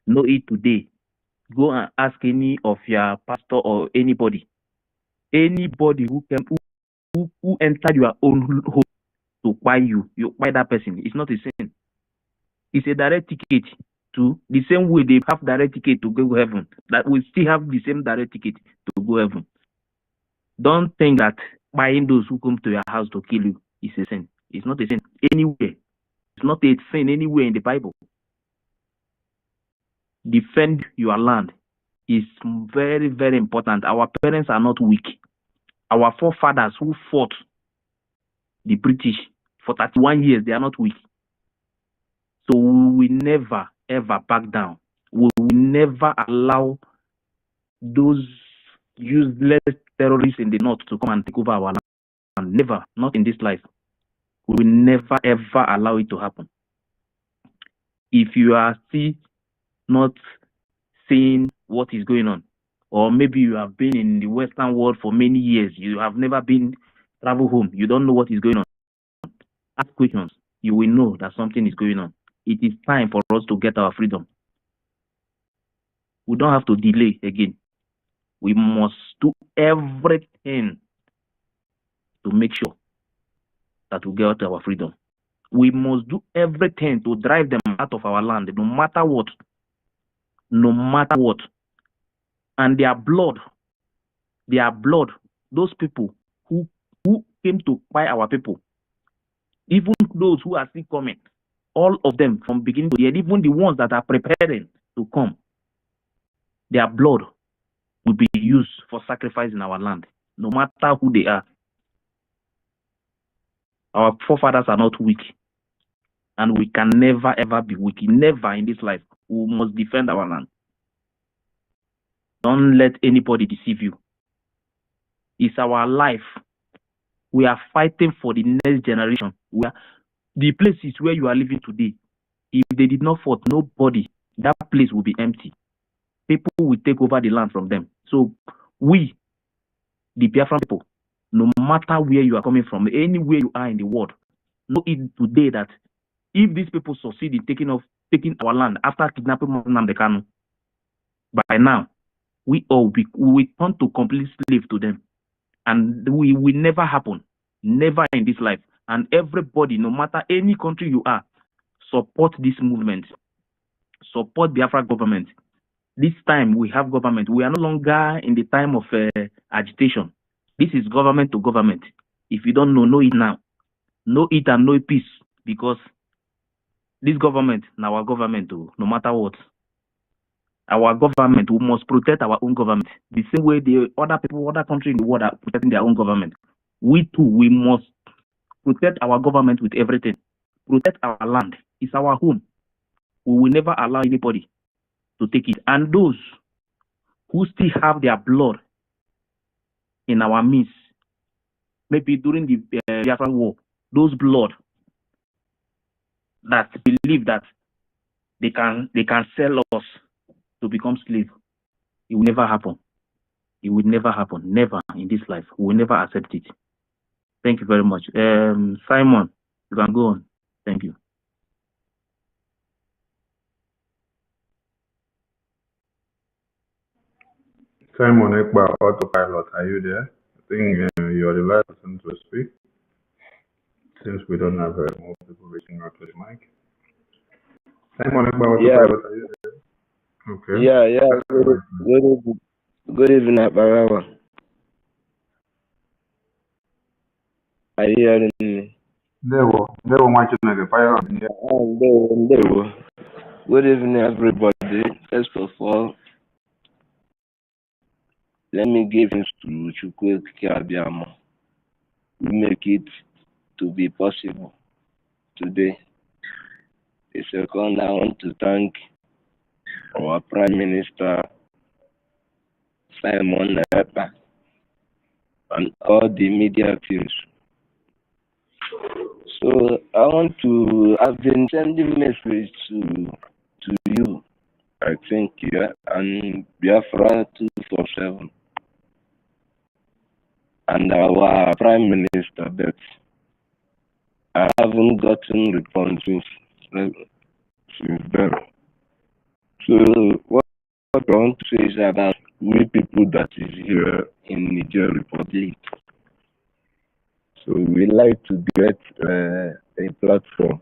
know it today. Go and ask any of your pastor or anybody who entered your own home to buy you buy that person. It's not a sin. It's a direct ticket to the same way they have direct ticket to go to heaven. That we still have the same direct ticket to go to heaven. Don't think that buying those who come to your house to kill you is a sin. It's not a sin anywhere. It's not a sin anywhere in the Bible. Defend your land is very, very important. Our parents are not weak. Our forefathers who fought the British for 31 years, they are not weak. So we will never, ever back down. We will never allow those useless terrorists in the north to come and take over our land. Never, not in this life. We will never, ever allow it to happen. If you are still not seeing what is going on, or maybe you have been in the Western world for many years, you have never been travel home, you don't know what is going on, ask questions, you will know that something is going on. It is time for us to get our freedom. We don't have to delay again. We must do everything to make sure that we get our freedom. We must do everything to drive them out of our land, no matter what. No matter what. And their blood, those people who came to buy our people, even those who are still coming, all of them from beginning to the end, even the ones that are preparing to come, their blood will be used for sacrifice in our land, no matter who they are. Our forefathers are not weak, and we can never ever be weak. Never in this life. We must defend our land. Don't let anybody deceive you. It's our life. We are fighting for the next generation. The places where you are living today, if they did not fight, nobody, that place will be empty. People will take over the land from them. So we, the Biafran people, no matter where you are coming from, anywhere you are in the world, know it today that if these people succeed in taking our land after kidnapping Nnamdi Kanu, by now, we all will turn to complete slave to them. And we will never happen. Never in this life. And everybody, no matter any country you are, support this movement. Support Biafra government. This time we have government. We are no longer in the time of agitation. This is government to government. If you don't know it now. Know it and know peace. Because this government, now our government, no matter what. Our government, we must protect our own government. The same way the other people, other countries in the world are protecting their own government. We too, we must protect our government with everything. Protect our land. It's our home. We will never allow anybody to take it. And those who still have their blood in our midst, maybe during the Biafran war, those blood that believe that they can sell us to become slaves, it will never happen. It will never happen. Never in this life. We will never accept it. Thank you very much. Simon, you can go on. Thank you. Simon Ekba, autopilot, are you there? I think you're the last person to speak, since we don't have more people reaching out to the mic. Simon Ekba, autopilot, are you there? Okay. Yeah. Good evening, Barawa. Are you hearing me? They were watching the fire on here. Good evening, everybody. First of all, let me give thanks to Chukwu Kiabiamo. We make it to be possible today. The second, I want to thank our Prime Minister, Simon Ekpa, and all the media teams. So I've been sending messages to you, I think, and Biafra 247, and our Prime Minister, but I haven't gotten responses since then. So what I want to say is about we people that is here in Niger Republic. So we like to get a platform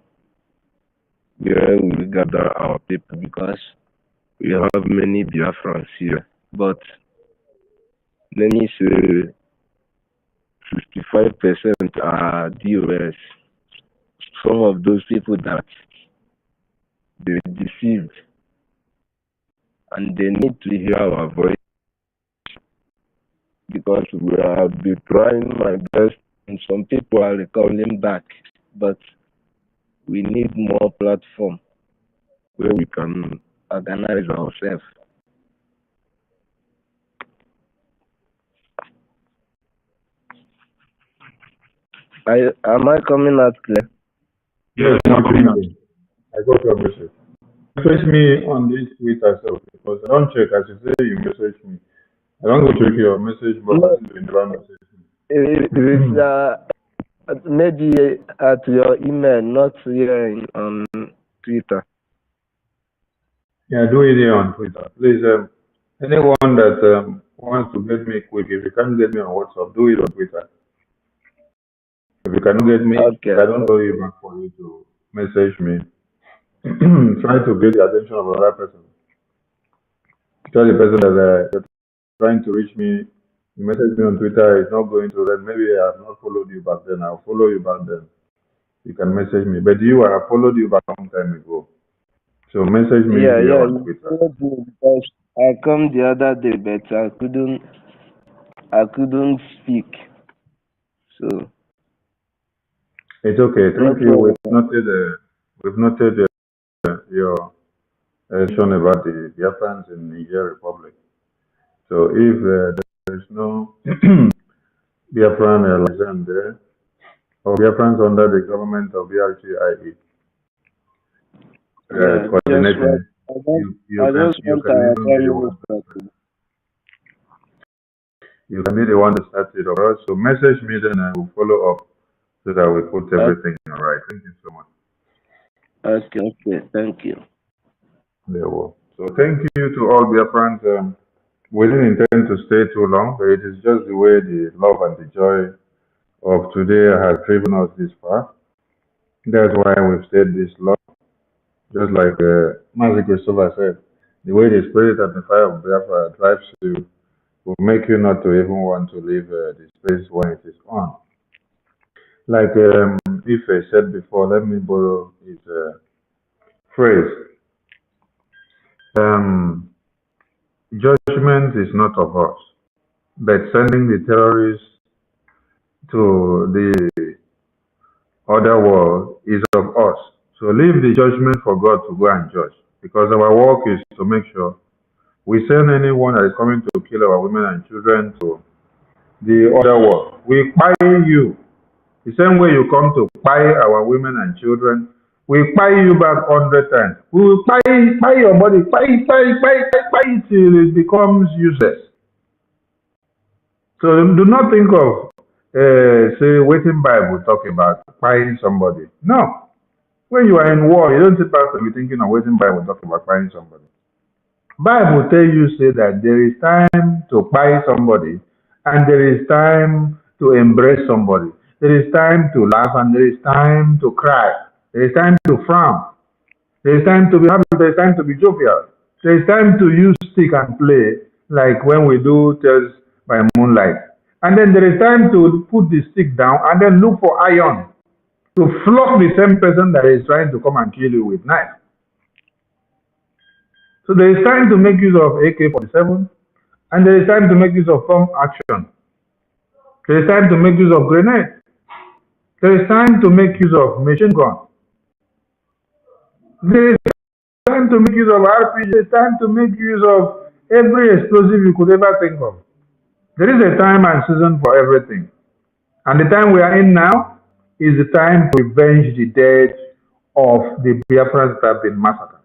where we gather our people, because we have many Biafrans here. But let me say 65% are DOS. Some of those people that they deceived, and they need to hear our voice, because we have been trying my best, and some people are calling back, but we need more platform where we can organize ourselves. Am I coming out clear? Yes, I'm coming out. I got your message. Message me on this Twitter self, because I don't check, as you say you message me. I don't go check your message, but No. you never message me. It's maybe at your email, not here on Twitter. Yeah, do it here on Twitter. Please, anyone that wants to get me quick, if you can't get me on WhatsApp, do it on Twitter. If you cannot get me, Okay. I don't call you back for you to message me. Try to get the attention of another person. Tell the person that you're trying to reach me, you message me on Twitter, it's not going to, then maybe I have not followed you back then. I'll follow you back then. You can message me. But I have followed you back a long time ago. So message me here on Twitter. Because I come the other day, but I couldn't speak. So It's okay. No Thank you. problem. We've noted your question about the Biafrans in Niger Republic. So if there is no Biafran liaison there, or Biafrans under the government of BRCIE Yeah, just right. coordinating, I just you want can our even be prime the one. minister to. You can be the one to start it for us. So message me, then I will follow up so that we put everything right. Thank you so much. Okay, thank you. There will. So thank you to all Biafrans. We didn't intend to stay too long, but it is just the way the love and the joy of today has driven us this far. That's why we've stayed this long. Just like Master Christopher said, the way the spirit and the fire of Biafra drives you will make you not to even want to leave the space when it is on. Like Ife said before, let me borrow his phrase. Um, Judgment is not of us, but sending the terrorists to the other world is of us. So leave the judgment for God to go and judge, because our work is to make sure we send anyone that is coming to kill our women and children to the other world. We buy you. The same way you come to buy our women and children, we buy you back 100 times. We will buy your body, buy it till it becomes useless. So do not think of, say, waiting Bible talk about buying somebody. No. When you are in war, you don't sit back to be thinking of waiting Bible talk about buying somebody. Bible tell you say that there is time to buy somebody and there is time to embrace somebody. There is time to laugh and there is time to cry. There is time to frown. There is time to be happy. There is time to be jovial. There is time to use stick and play like when we do Tales by Moonlight. And then there is time to put the stick down and then look for iron to flog the same person that is trying to come and kill you with knife. So there is time to make use of AK-47 and there is time to make use of pump action. There is time to make use of grenade. There is time to make use of machine gun. There is time to make use of RPG. There is time to make use of every explosive you could ever think of. There is a time and season for everything. And the time we are in now is the time to revenge the dead of the Biafrans that have been massacred.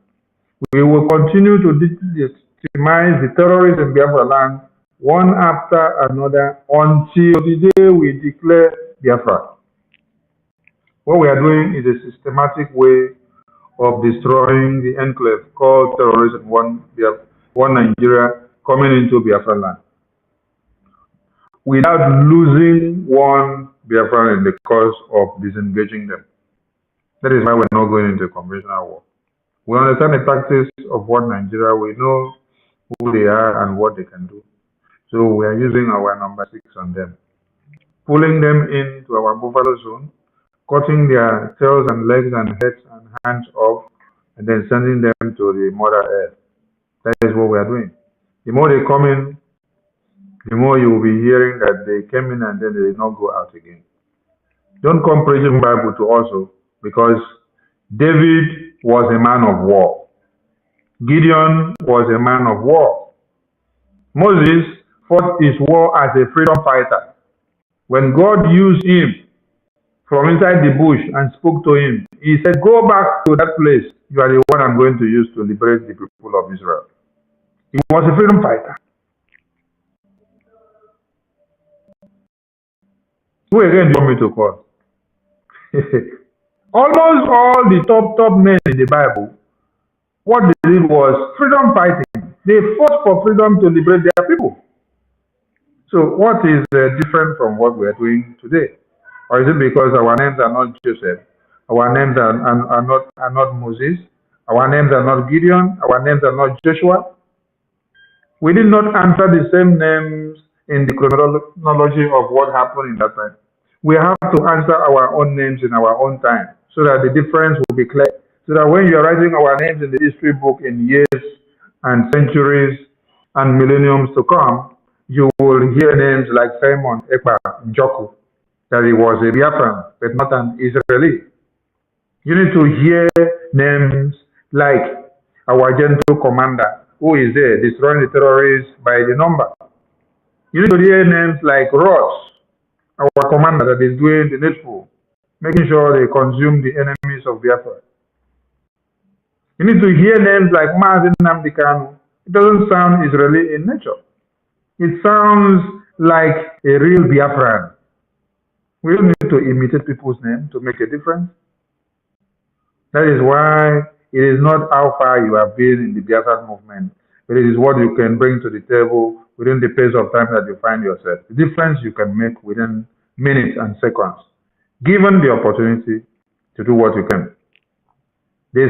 We will continue to demise the terrorists in Biafra land one after another until the day we declare Biafra. What we are doing is a systematic way of destroying the enclave called terrorism, one Nigeria coming into Biafra land, without losing one Biafran in the course of disengaging them. That is why we're not going into conventional war. We understand the tactics of one Nigeria. We know who they are and what they can do. So we are using our number 6 on them, pulling them into our buffalo zone, cutting their tails and legs and heads and hands off, and then sending them to the Mother Earth. That is what we are doing. The more they come in, the more you will be hearing that they came in and then they did not go out again. Don't come preaching Bible to also, because David was a man of war. Gideon was a man of war. Moses fought his war as a freedom fighter. When God used him from inside the bush and spoke to him, he said, go back to that place. You are the one I'm going to use to liberate the people of Israel. He was a freedom fighter. Who again do you want me to call? Almost all the top men in the Bible, what they did was freedom fighting. They fought for freedom to liberate their people. So what is different from what we are doing today? Or is it because our names are not Joseph? Our names are not Moses? Our names are not Gideon? Our names are not Joshua? We did not answer the same names in the chronology of what happened in that time. We have to answer our own names in our own time so that the difference will be clear. So that when you are writing our names in the history book in years and centuries and millenniums to come, you will hear names like Simon, Ekpa, Njoku. that he was a Biafran, but not an Israeli. You need to hear names like our gentle commander, who is there destroying the terrorists by the number. You need to hear names like Ross, our commander that is doing the needful, making sure they consume the enemies of Biafra. You need to hear names like Mazen Namdekanu. It doesn't sound Israeli in nature. It sounds like a real Biafran. We don't need to imitate people's names to make a difference. That is why it is not how far you have been in the Biafran movement, but it is what you can bring to the table within the pace of time that you find yourself. The difference you can make within minutes and seconds, given the opportunity to do what you can. They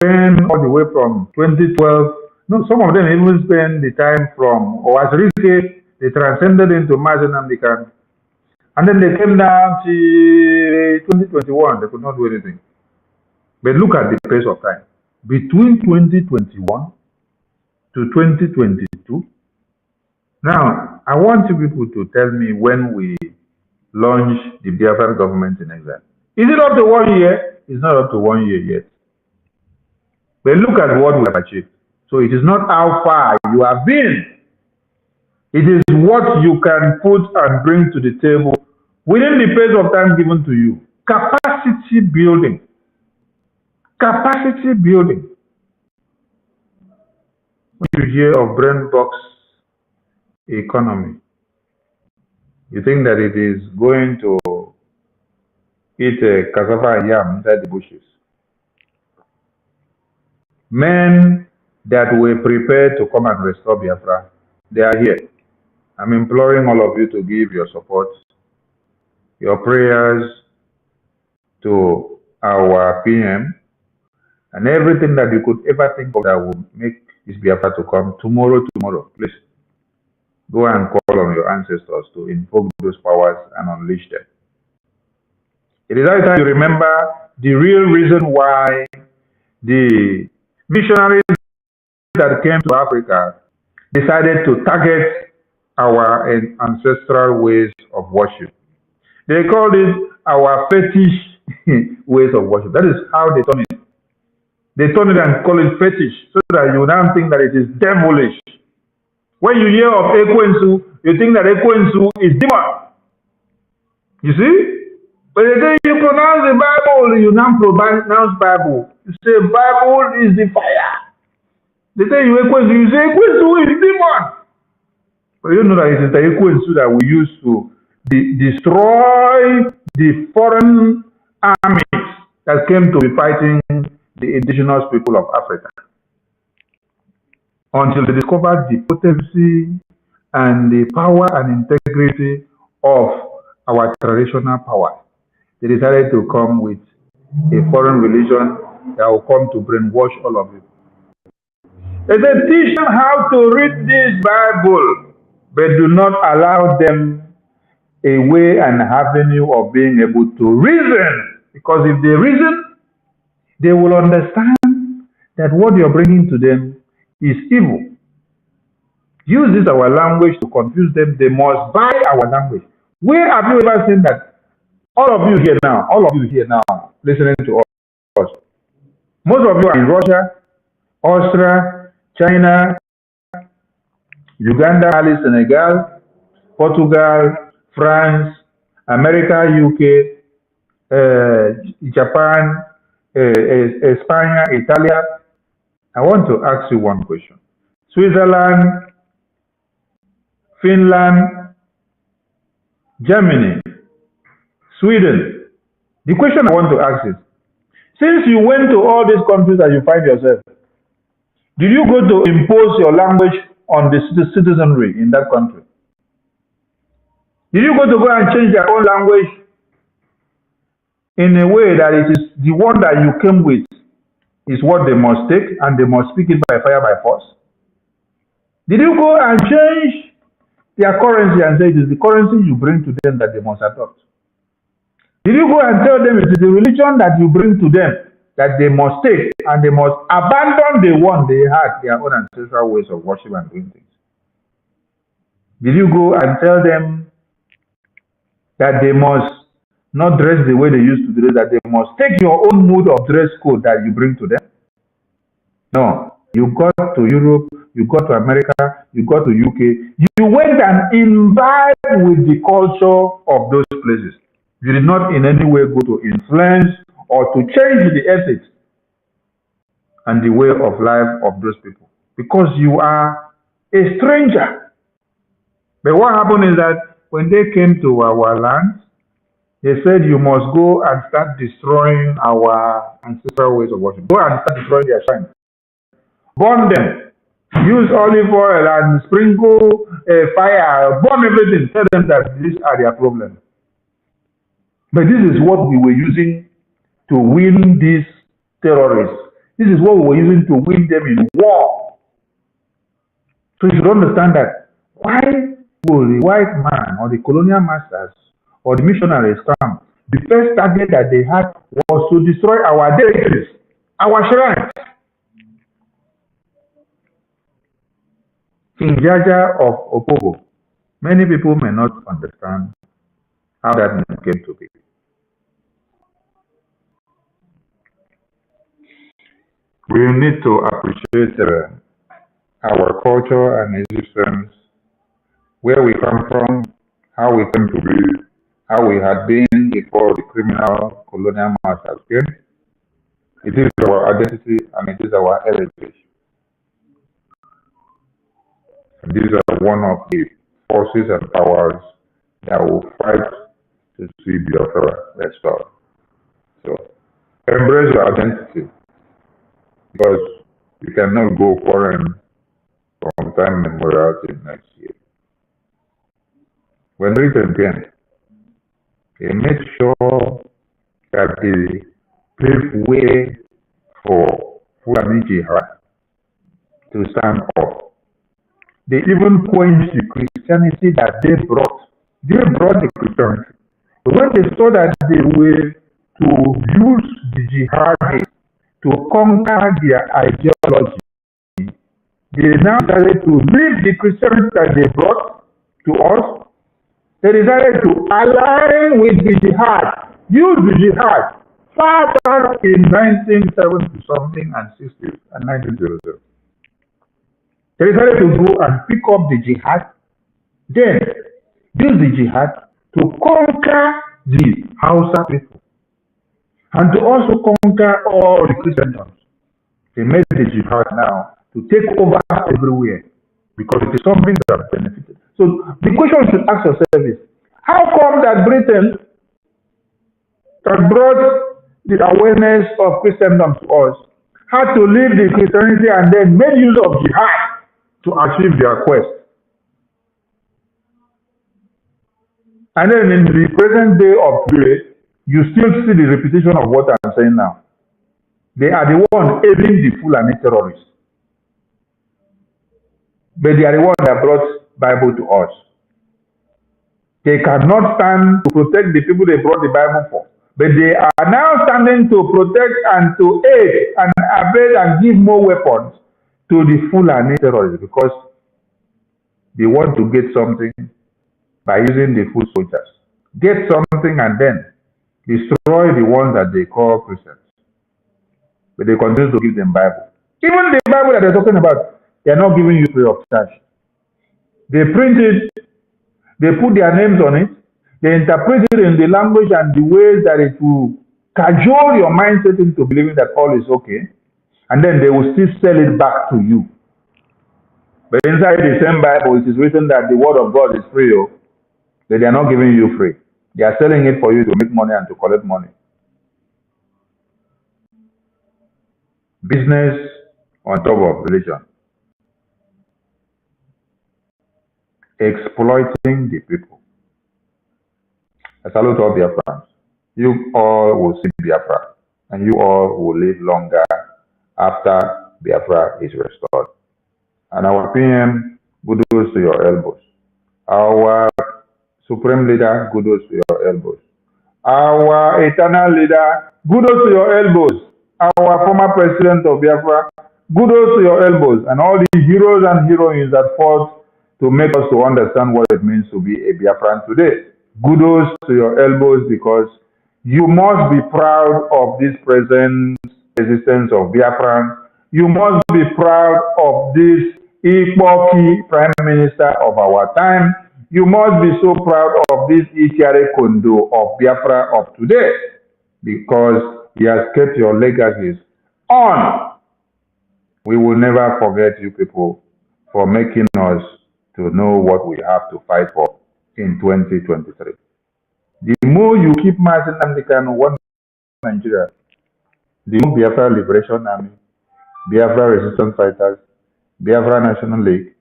spend all the way from 2012. No, some of them even spend the time from Oasrike. They transcended into Mazen Amdikan. And then they came down to 2021. They could not do anything. But look at the pace of time. Between 2021 to 2022. Now, I want you people to tell me when we launched the Biafran government in exile. Is it up to 1 year? It's not up to 1 year yet. But look at what we have achieved. So it is not how far you have been. It is what you can put and bring to the table within the pace of time given to you. Capacity building. Capacity building. When you hear of brain box economy, you think that it is going to eat a cassava and yam inside the bushes. Men that were prepared to come and restore Biafra, they are here. I'm imploring all of you to give your support, your prayers to our PM, and everything that you could ever think of that will make this Biafra to come tomorrow. Please go and call on your ancestors to invoke those powers and unleash them. It is high time you remember the real reason why the missionaries that came to Africa decided to target our ancestral ways of worship. They called it our fetish ways of worship. That is how they turn it. They turn it and call it fetish, so that you now think that it is devilish. When you hear of Ekwensu, you think that Ekwensu is demon. You see? But they say you pronounce the Bible, you now pronounce Bible. You say Bible is the fire. They say you Ekwensu, you say Ekwensu is demon. But you know that it is the Ekwensu that we use to destroy the foreign armies that came to be fighting the indigenous people of Africa. Until they discovered the potency and the power and integrity of our traditional power, they decided to come with a foreign religion that will come to brainwash all of you. They said, teach them how to read this Bible, but do not allow them a way and avenue of being able to reason. Because if they reason, they will understand that what you're bringing to them is evil. Use this our language to confuse them. They must buy our language. Where have you ever seen that? All of you here now, listening to us. Most of you are in Russia, Austria, China, Uganda, Mali, Senegal, Portugal, France, America, UK, Japan, Spain, Italy. I want to ask you one question. Switzerland, Finland, Germany, Sweden. The question I want to ask is, since you went to all these countries that you find yourself, did you go to impose your language on the citizenry in that country? Did you go and change their own language in a way that it is the one that you came with is what they must take and they must speak it by fire by force? Did you go and change their currency and say it is the currency you bring to them that they must adopt? Did you go and tell them it is the religion that you bring to them that they must take and they must abandon the one they had, their own ancestral ways of worship and doing things? Did you go and tell them that they must not dress the way they used to dress, that they must take your own mood of dress code that you bring to them. No, you got to Europe, you got to America, you got to UK, you went and imbibed with the culture of those places. You did not in any way go to influence or to change the ethics and the way of life of those people because you are a stranger. But what happened is that when they came to our land, they said you must go and start destroying our ancestral ways of worship. Go and start destroying their shrines. Burn them. Use olive oil and sprinkle fire. Burn everything. Tell them that these are their problems. But this is what we were using to win these terrorists. This is what we were using to win them in war. So you should understand that why will the white man or the colonial masters or the missionaries come? The first target that they had was to destroy our deities, our shrines. King Jaja of Opobo, many people may not understand how that name came to be. We need to appreciate our culture and existence, where we come from, how we came to be, how we had been before the criminal colonial masters came. It is our identity and it is our heritage. And these are one of the forces and powers that will fight to see Biafra restored. So embrace your identity because you cannot go foreign from time memorial till next year. When Britain came, they made sure that they paved way for Fulani Jihad to stand up. They even quenched the Christianity that they brought. They brought the Christianity. But when they saw that they were to use the jihad to conquer their ideology, they now started to leave the Christianity that they brought to us. They decided to align with the jihad, use the jihad, far back in 1970 something and 60 and 1900. They decided to go and pick up the jihad, then use the jihad to conquer the Hausa people and to also conquer all the Christendom. They made the jihad now to take over everywhere because it is something that benefited. So the question you should ask yourself is, how come that Britain that brought the awareness of Christendom to us had to leave the Christianity and then made use of jihad to achieve their quest? And then in the present day of today, you still see the repetition of what I'm saying now. They are the ones aiding the Fulani terrorists. But they are the ones that brought Bible to us. They cannot stand to protect the people they brought the Bible for. But they are now standing to protect and to aid and abet and give more weapons to the Fulani terrorists because they want to get something by using the foot soldiers. Get something and then destroy the ones that they call Christians. But they continue to give them Bible. Even the Bible that they're talking about, they're not giving you free of charge. They print it, they put their names on it, they interpret it in the language and the ways that it will cajole your mindset into believing that all is okay, and then they will still sell it back to you. But inside the same Bible, it is written that the word of God is free, that they are not giving you free. They are selling it for you to make money and to collect money. Business on top of religion. Exploiting the people. I salute all Biafrans. You all will see Biafra, and you all will live longer after Biafra is restored. And our PM, kudos to your elbows. Our Supreme Leader, kudos to your elbows. Our eternal leader, kudos to your elbows. Our former president of Biafra, kudos to your elbows. And all the heroes and heroines that fought to make us to understand what it means to be a Biafran today. kudos to your elbows, because you must be proud of this present existence of Biafran. You must be proud of this Ikpoki Prime Minister of our time. You must be so proud of this Itiare Kondo of Biafra of today, because he has kept your legacies on. We will never forget you people for making us to know what we have to fight for in 2023. The more you keep marching Namdekan one Nigeria, the more Biafra Liberation Army, Biafra Resistance Fighters, Biafra National League,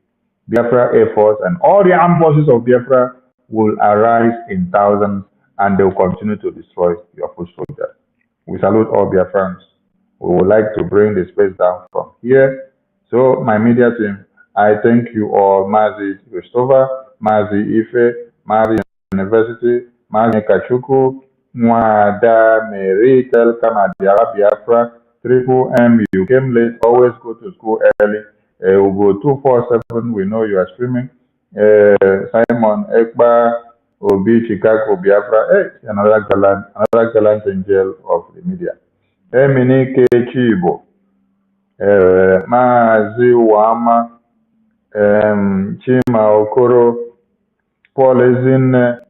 Biafra Air Force, and all the armed forces of Biafra will arise in thousands, and they will continue to destroy your foot soldiers. We salute all Biafrans. We would like to bring the space down from here. So, my media team, I thank you all, Mazi Christopher, Mazi Ife, Mazi University, Mazi Kachuku, Mwada Mary, Telkam Adiara Biafra, Triple M, you came late, always go to school early. We'll go 247, we know you are streaming. Simon Ekba, Obi, Chicago, Biafra, hey, another gallant angel of the media. Eminike Chibo, Maazi Wama, Chima Okoro, Paul Ezine,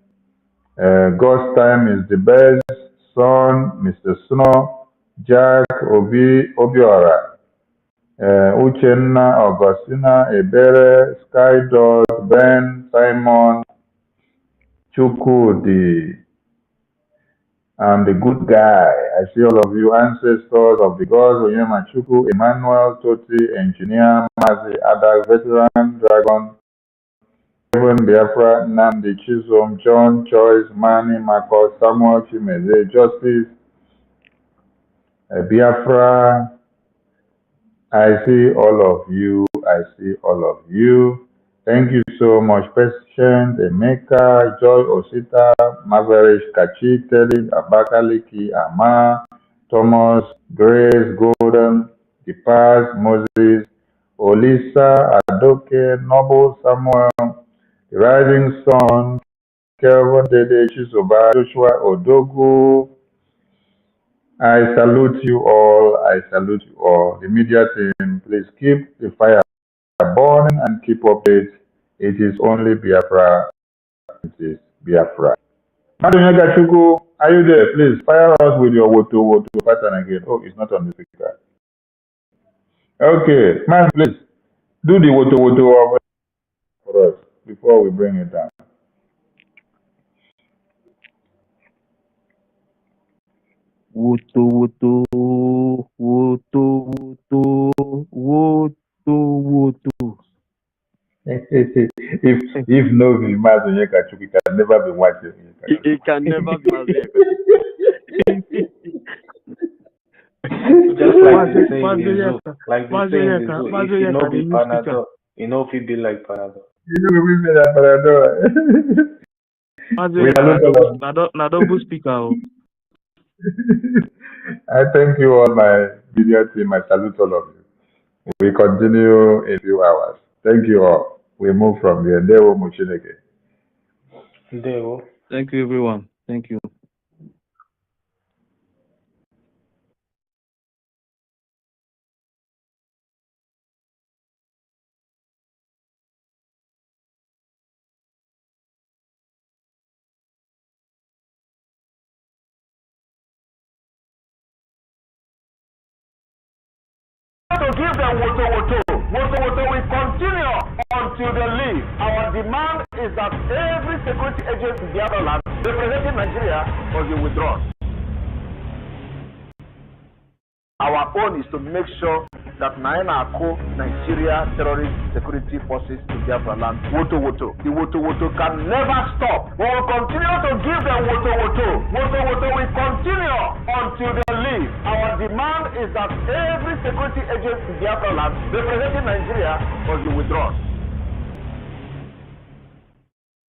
God's time is the best, Son, Mr. Snow, Jack, Obiora, Uchenna, Augustina, Ebere, Skydot, Ben, Simon, Chukudi, I'm the good guy. I see all of you, ancestors of the gods, Onyema Chuku, Emmanuel, Toti, Engineer, Mazi, Ada, Veteran, Dragon, Kevin, Biafra, Nandi, Chisholm, John, Choice, Manny, Marcos, Samuel, Chimeze, Justice, Biafra. I see all of you. I see all of you. Thank you so much, Patient, Emeka, Joy Osita, Maverick, Kachi, Teddy, Abakaliki, Ama, Thomas, Grace, Golden, Dipaz, Moses, Olisa, Adoke, Noble, Samuel, The Rising Sun, Kelvin, Dede, Chisoba, Joshua, Odogu. I salute you all. I salute you all. The media team, please keep the fire burning and keep updates. It is only Biafra. It is Biafra. Madonyega Chuku, are you there? Please fire us with your woto pattern again. Oh, it's not on the speaker. Okay, man, please do the woto for us before we bring it down. Woto. If no be Madonyega Chuku, it can never be watching. It can never be Mazi. Just like they say in the zoo, if you know be Panadol, you know if you be like Panadol. You know we be like Panadol. Na double speaker. I thank you all, my media team. I salute all of you. We continue in a few hours. Thank you all. We move from here. Ndewo Muchineke. Ndewo. Thank you, everyone. Thank you. To give them woto. Woto will continue until they leave. Our demand is that every security agency in the other land representing Nigeria must be withdrawn. Our own is to make sure that Nigeria terrorist security forces in Biafra land, woto. The woto can never stop. We will continue to give them woto. Woto will continue until they leave. Our demand is that every security agency in Biafra land representing Nigeria must be withdrawn.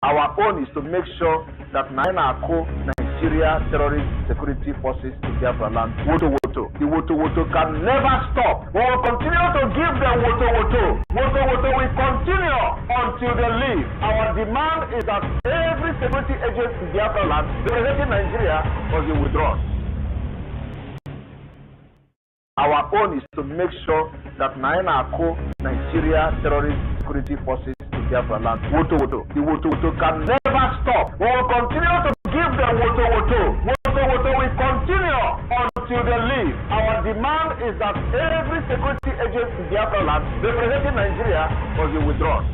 Our own is to make sure that Nigeria terrorist security forces in Biafra land, woto. The woto can never stop. We will continue to give them woto. Woto will continue until they leave. Our demand is that every security agent in Biafra land representing Nigeria must be withdrawn. Our own is to make sure that Nigeria terrorist security forces in Biafra land, the Woto can never stop. We will continue to give them Woto will continue until they leave. Our demand is that every security agent in Biafra land representing Nigeria must be withdrawn.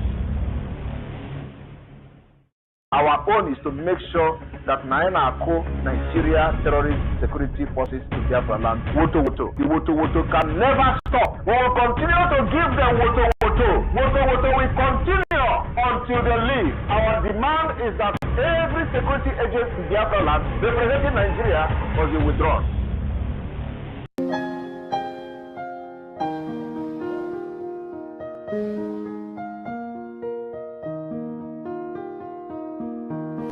Our own is to make sure that Nigeria terrorist security forces in Biafra land, the Woto can never stop. We will continue to give them Woto will continue until they leave. Our demand is that every security agent in Biafra land representing Nigeria must be withdrawn.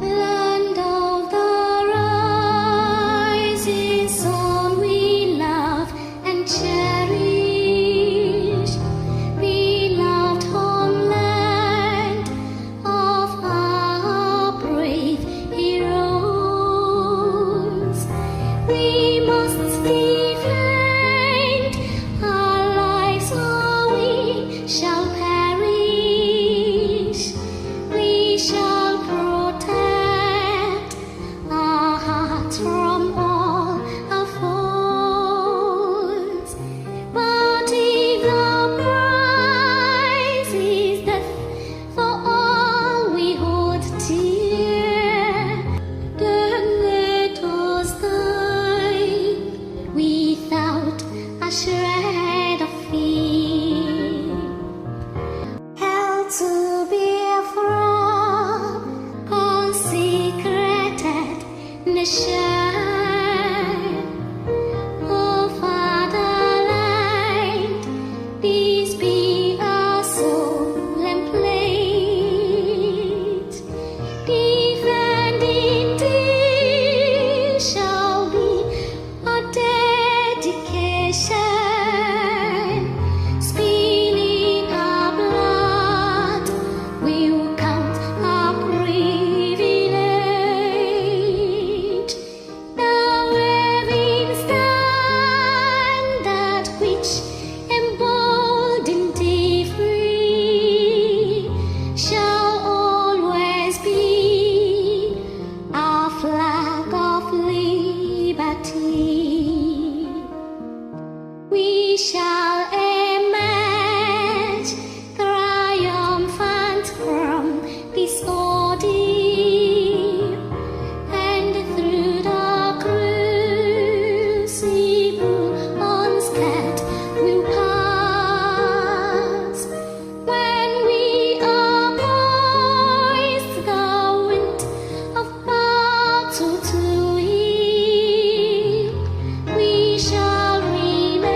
Land of the rising sun, we love and cherish, beloved homeland of our brave heroes. We must defend our lives, or we shall perish. We shall protect our hearts from all our foes. But if the prize is death for all we hold dear, then let us die without a shred of fear. Hell to Biafra, consecrated nation, oh fatherland, peace be our solemn pledge. Defending thee shall be our dedication. Spilling our blood will count our privilege. The waving standard which emboldened thee free shall always be our flag of liberty. We shall emerge triumphant from this ordeal, and through the crucible unscared we'll pass. When we are poised the wind of battle to heal, we shall remember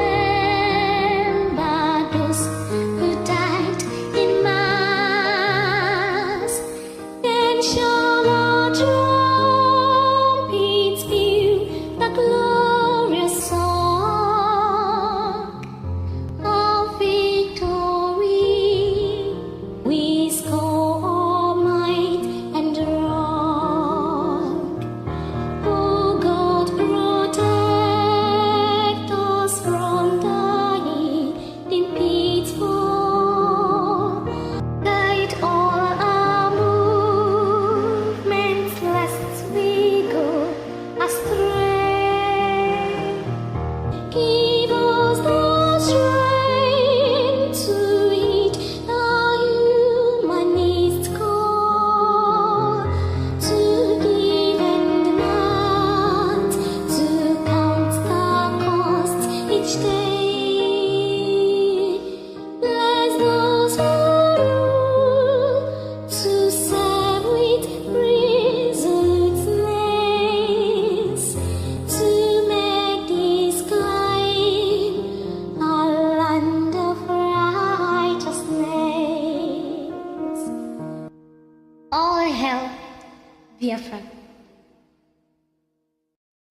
those who died in mass. Then shall our trumpets peal the glorious song of victory. We score might and wrong. Oh God, protect us from the hidden pitfall. Guide all our movements, lest we go astray. Give us the strength to heed the humanist call, to give and not to count the cost each day. Bless those who rule to serve with resoluteness, to make this kind a land of righteousness. All hail Biafra.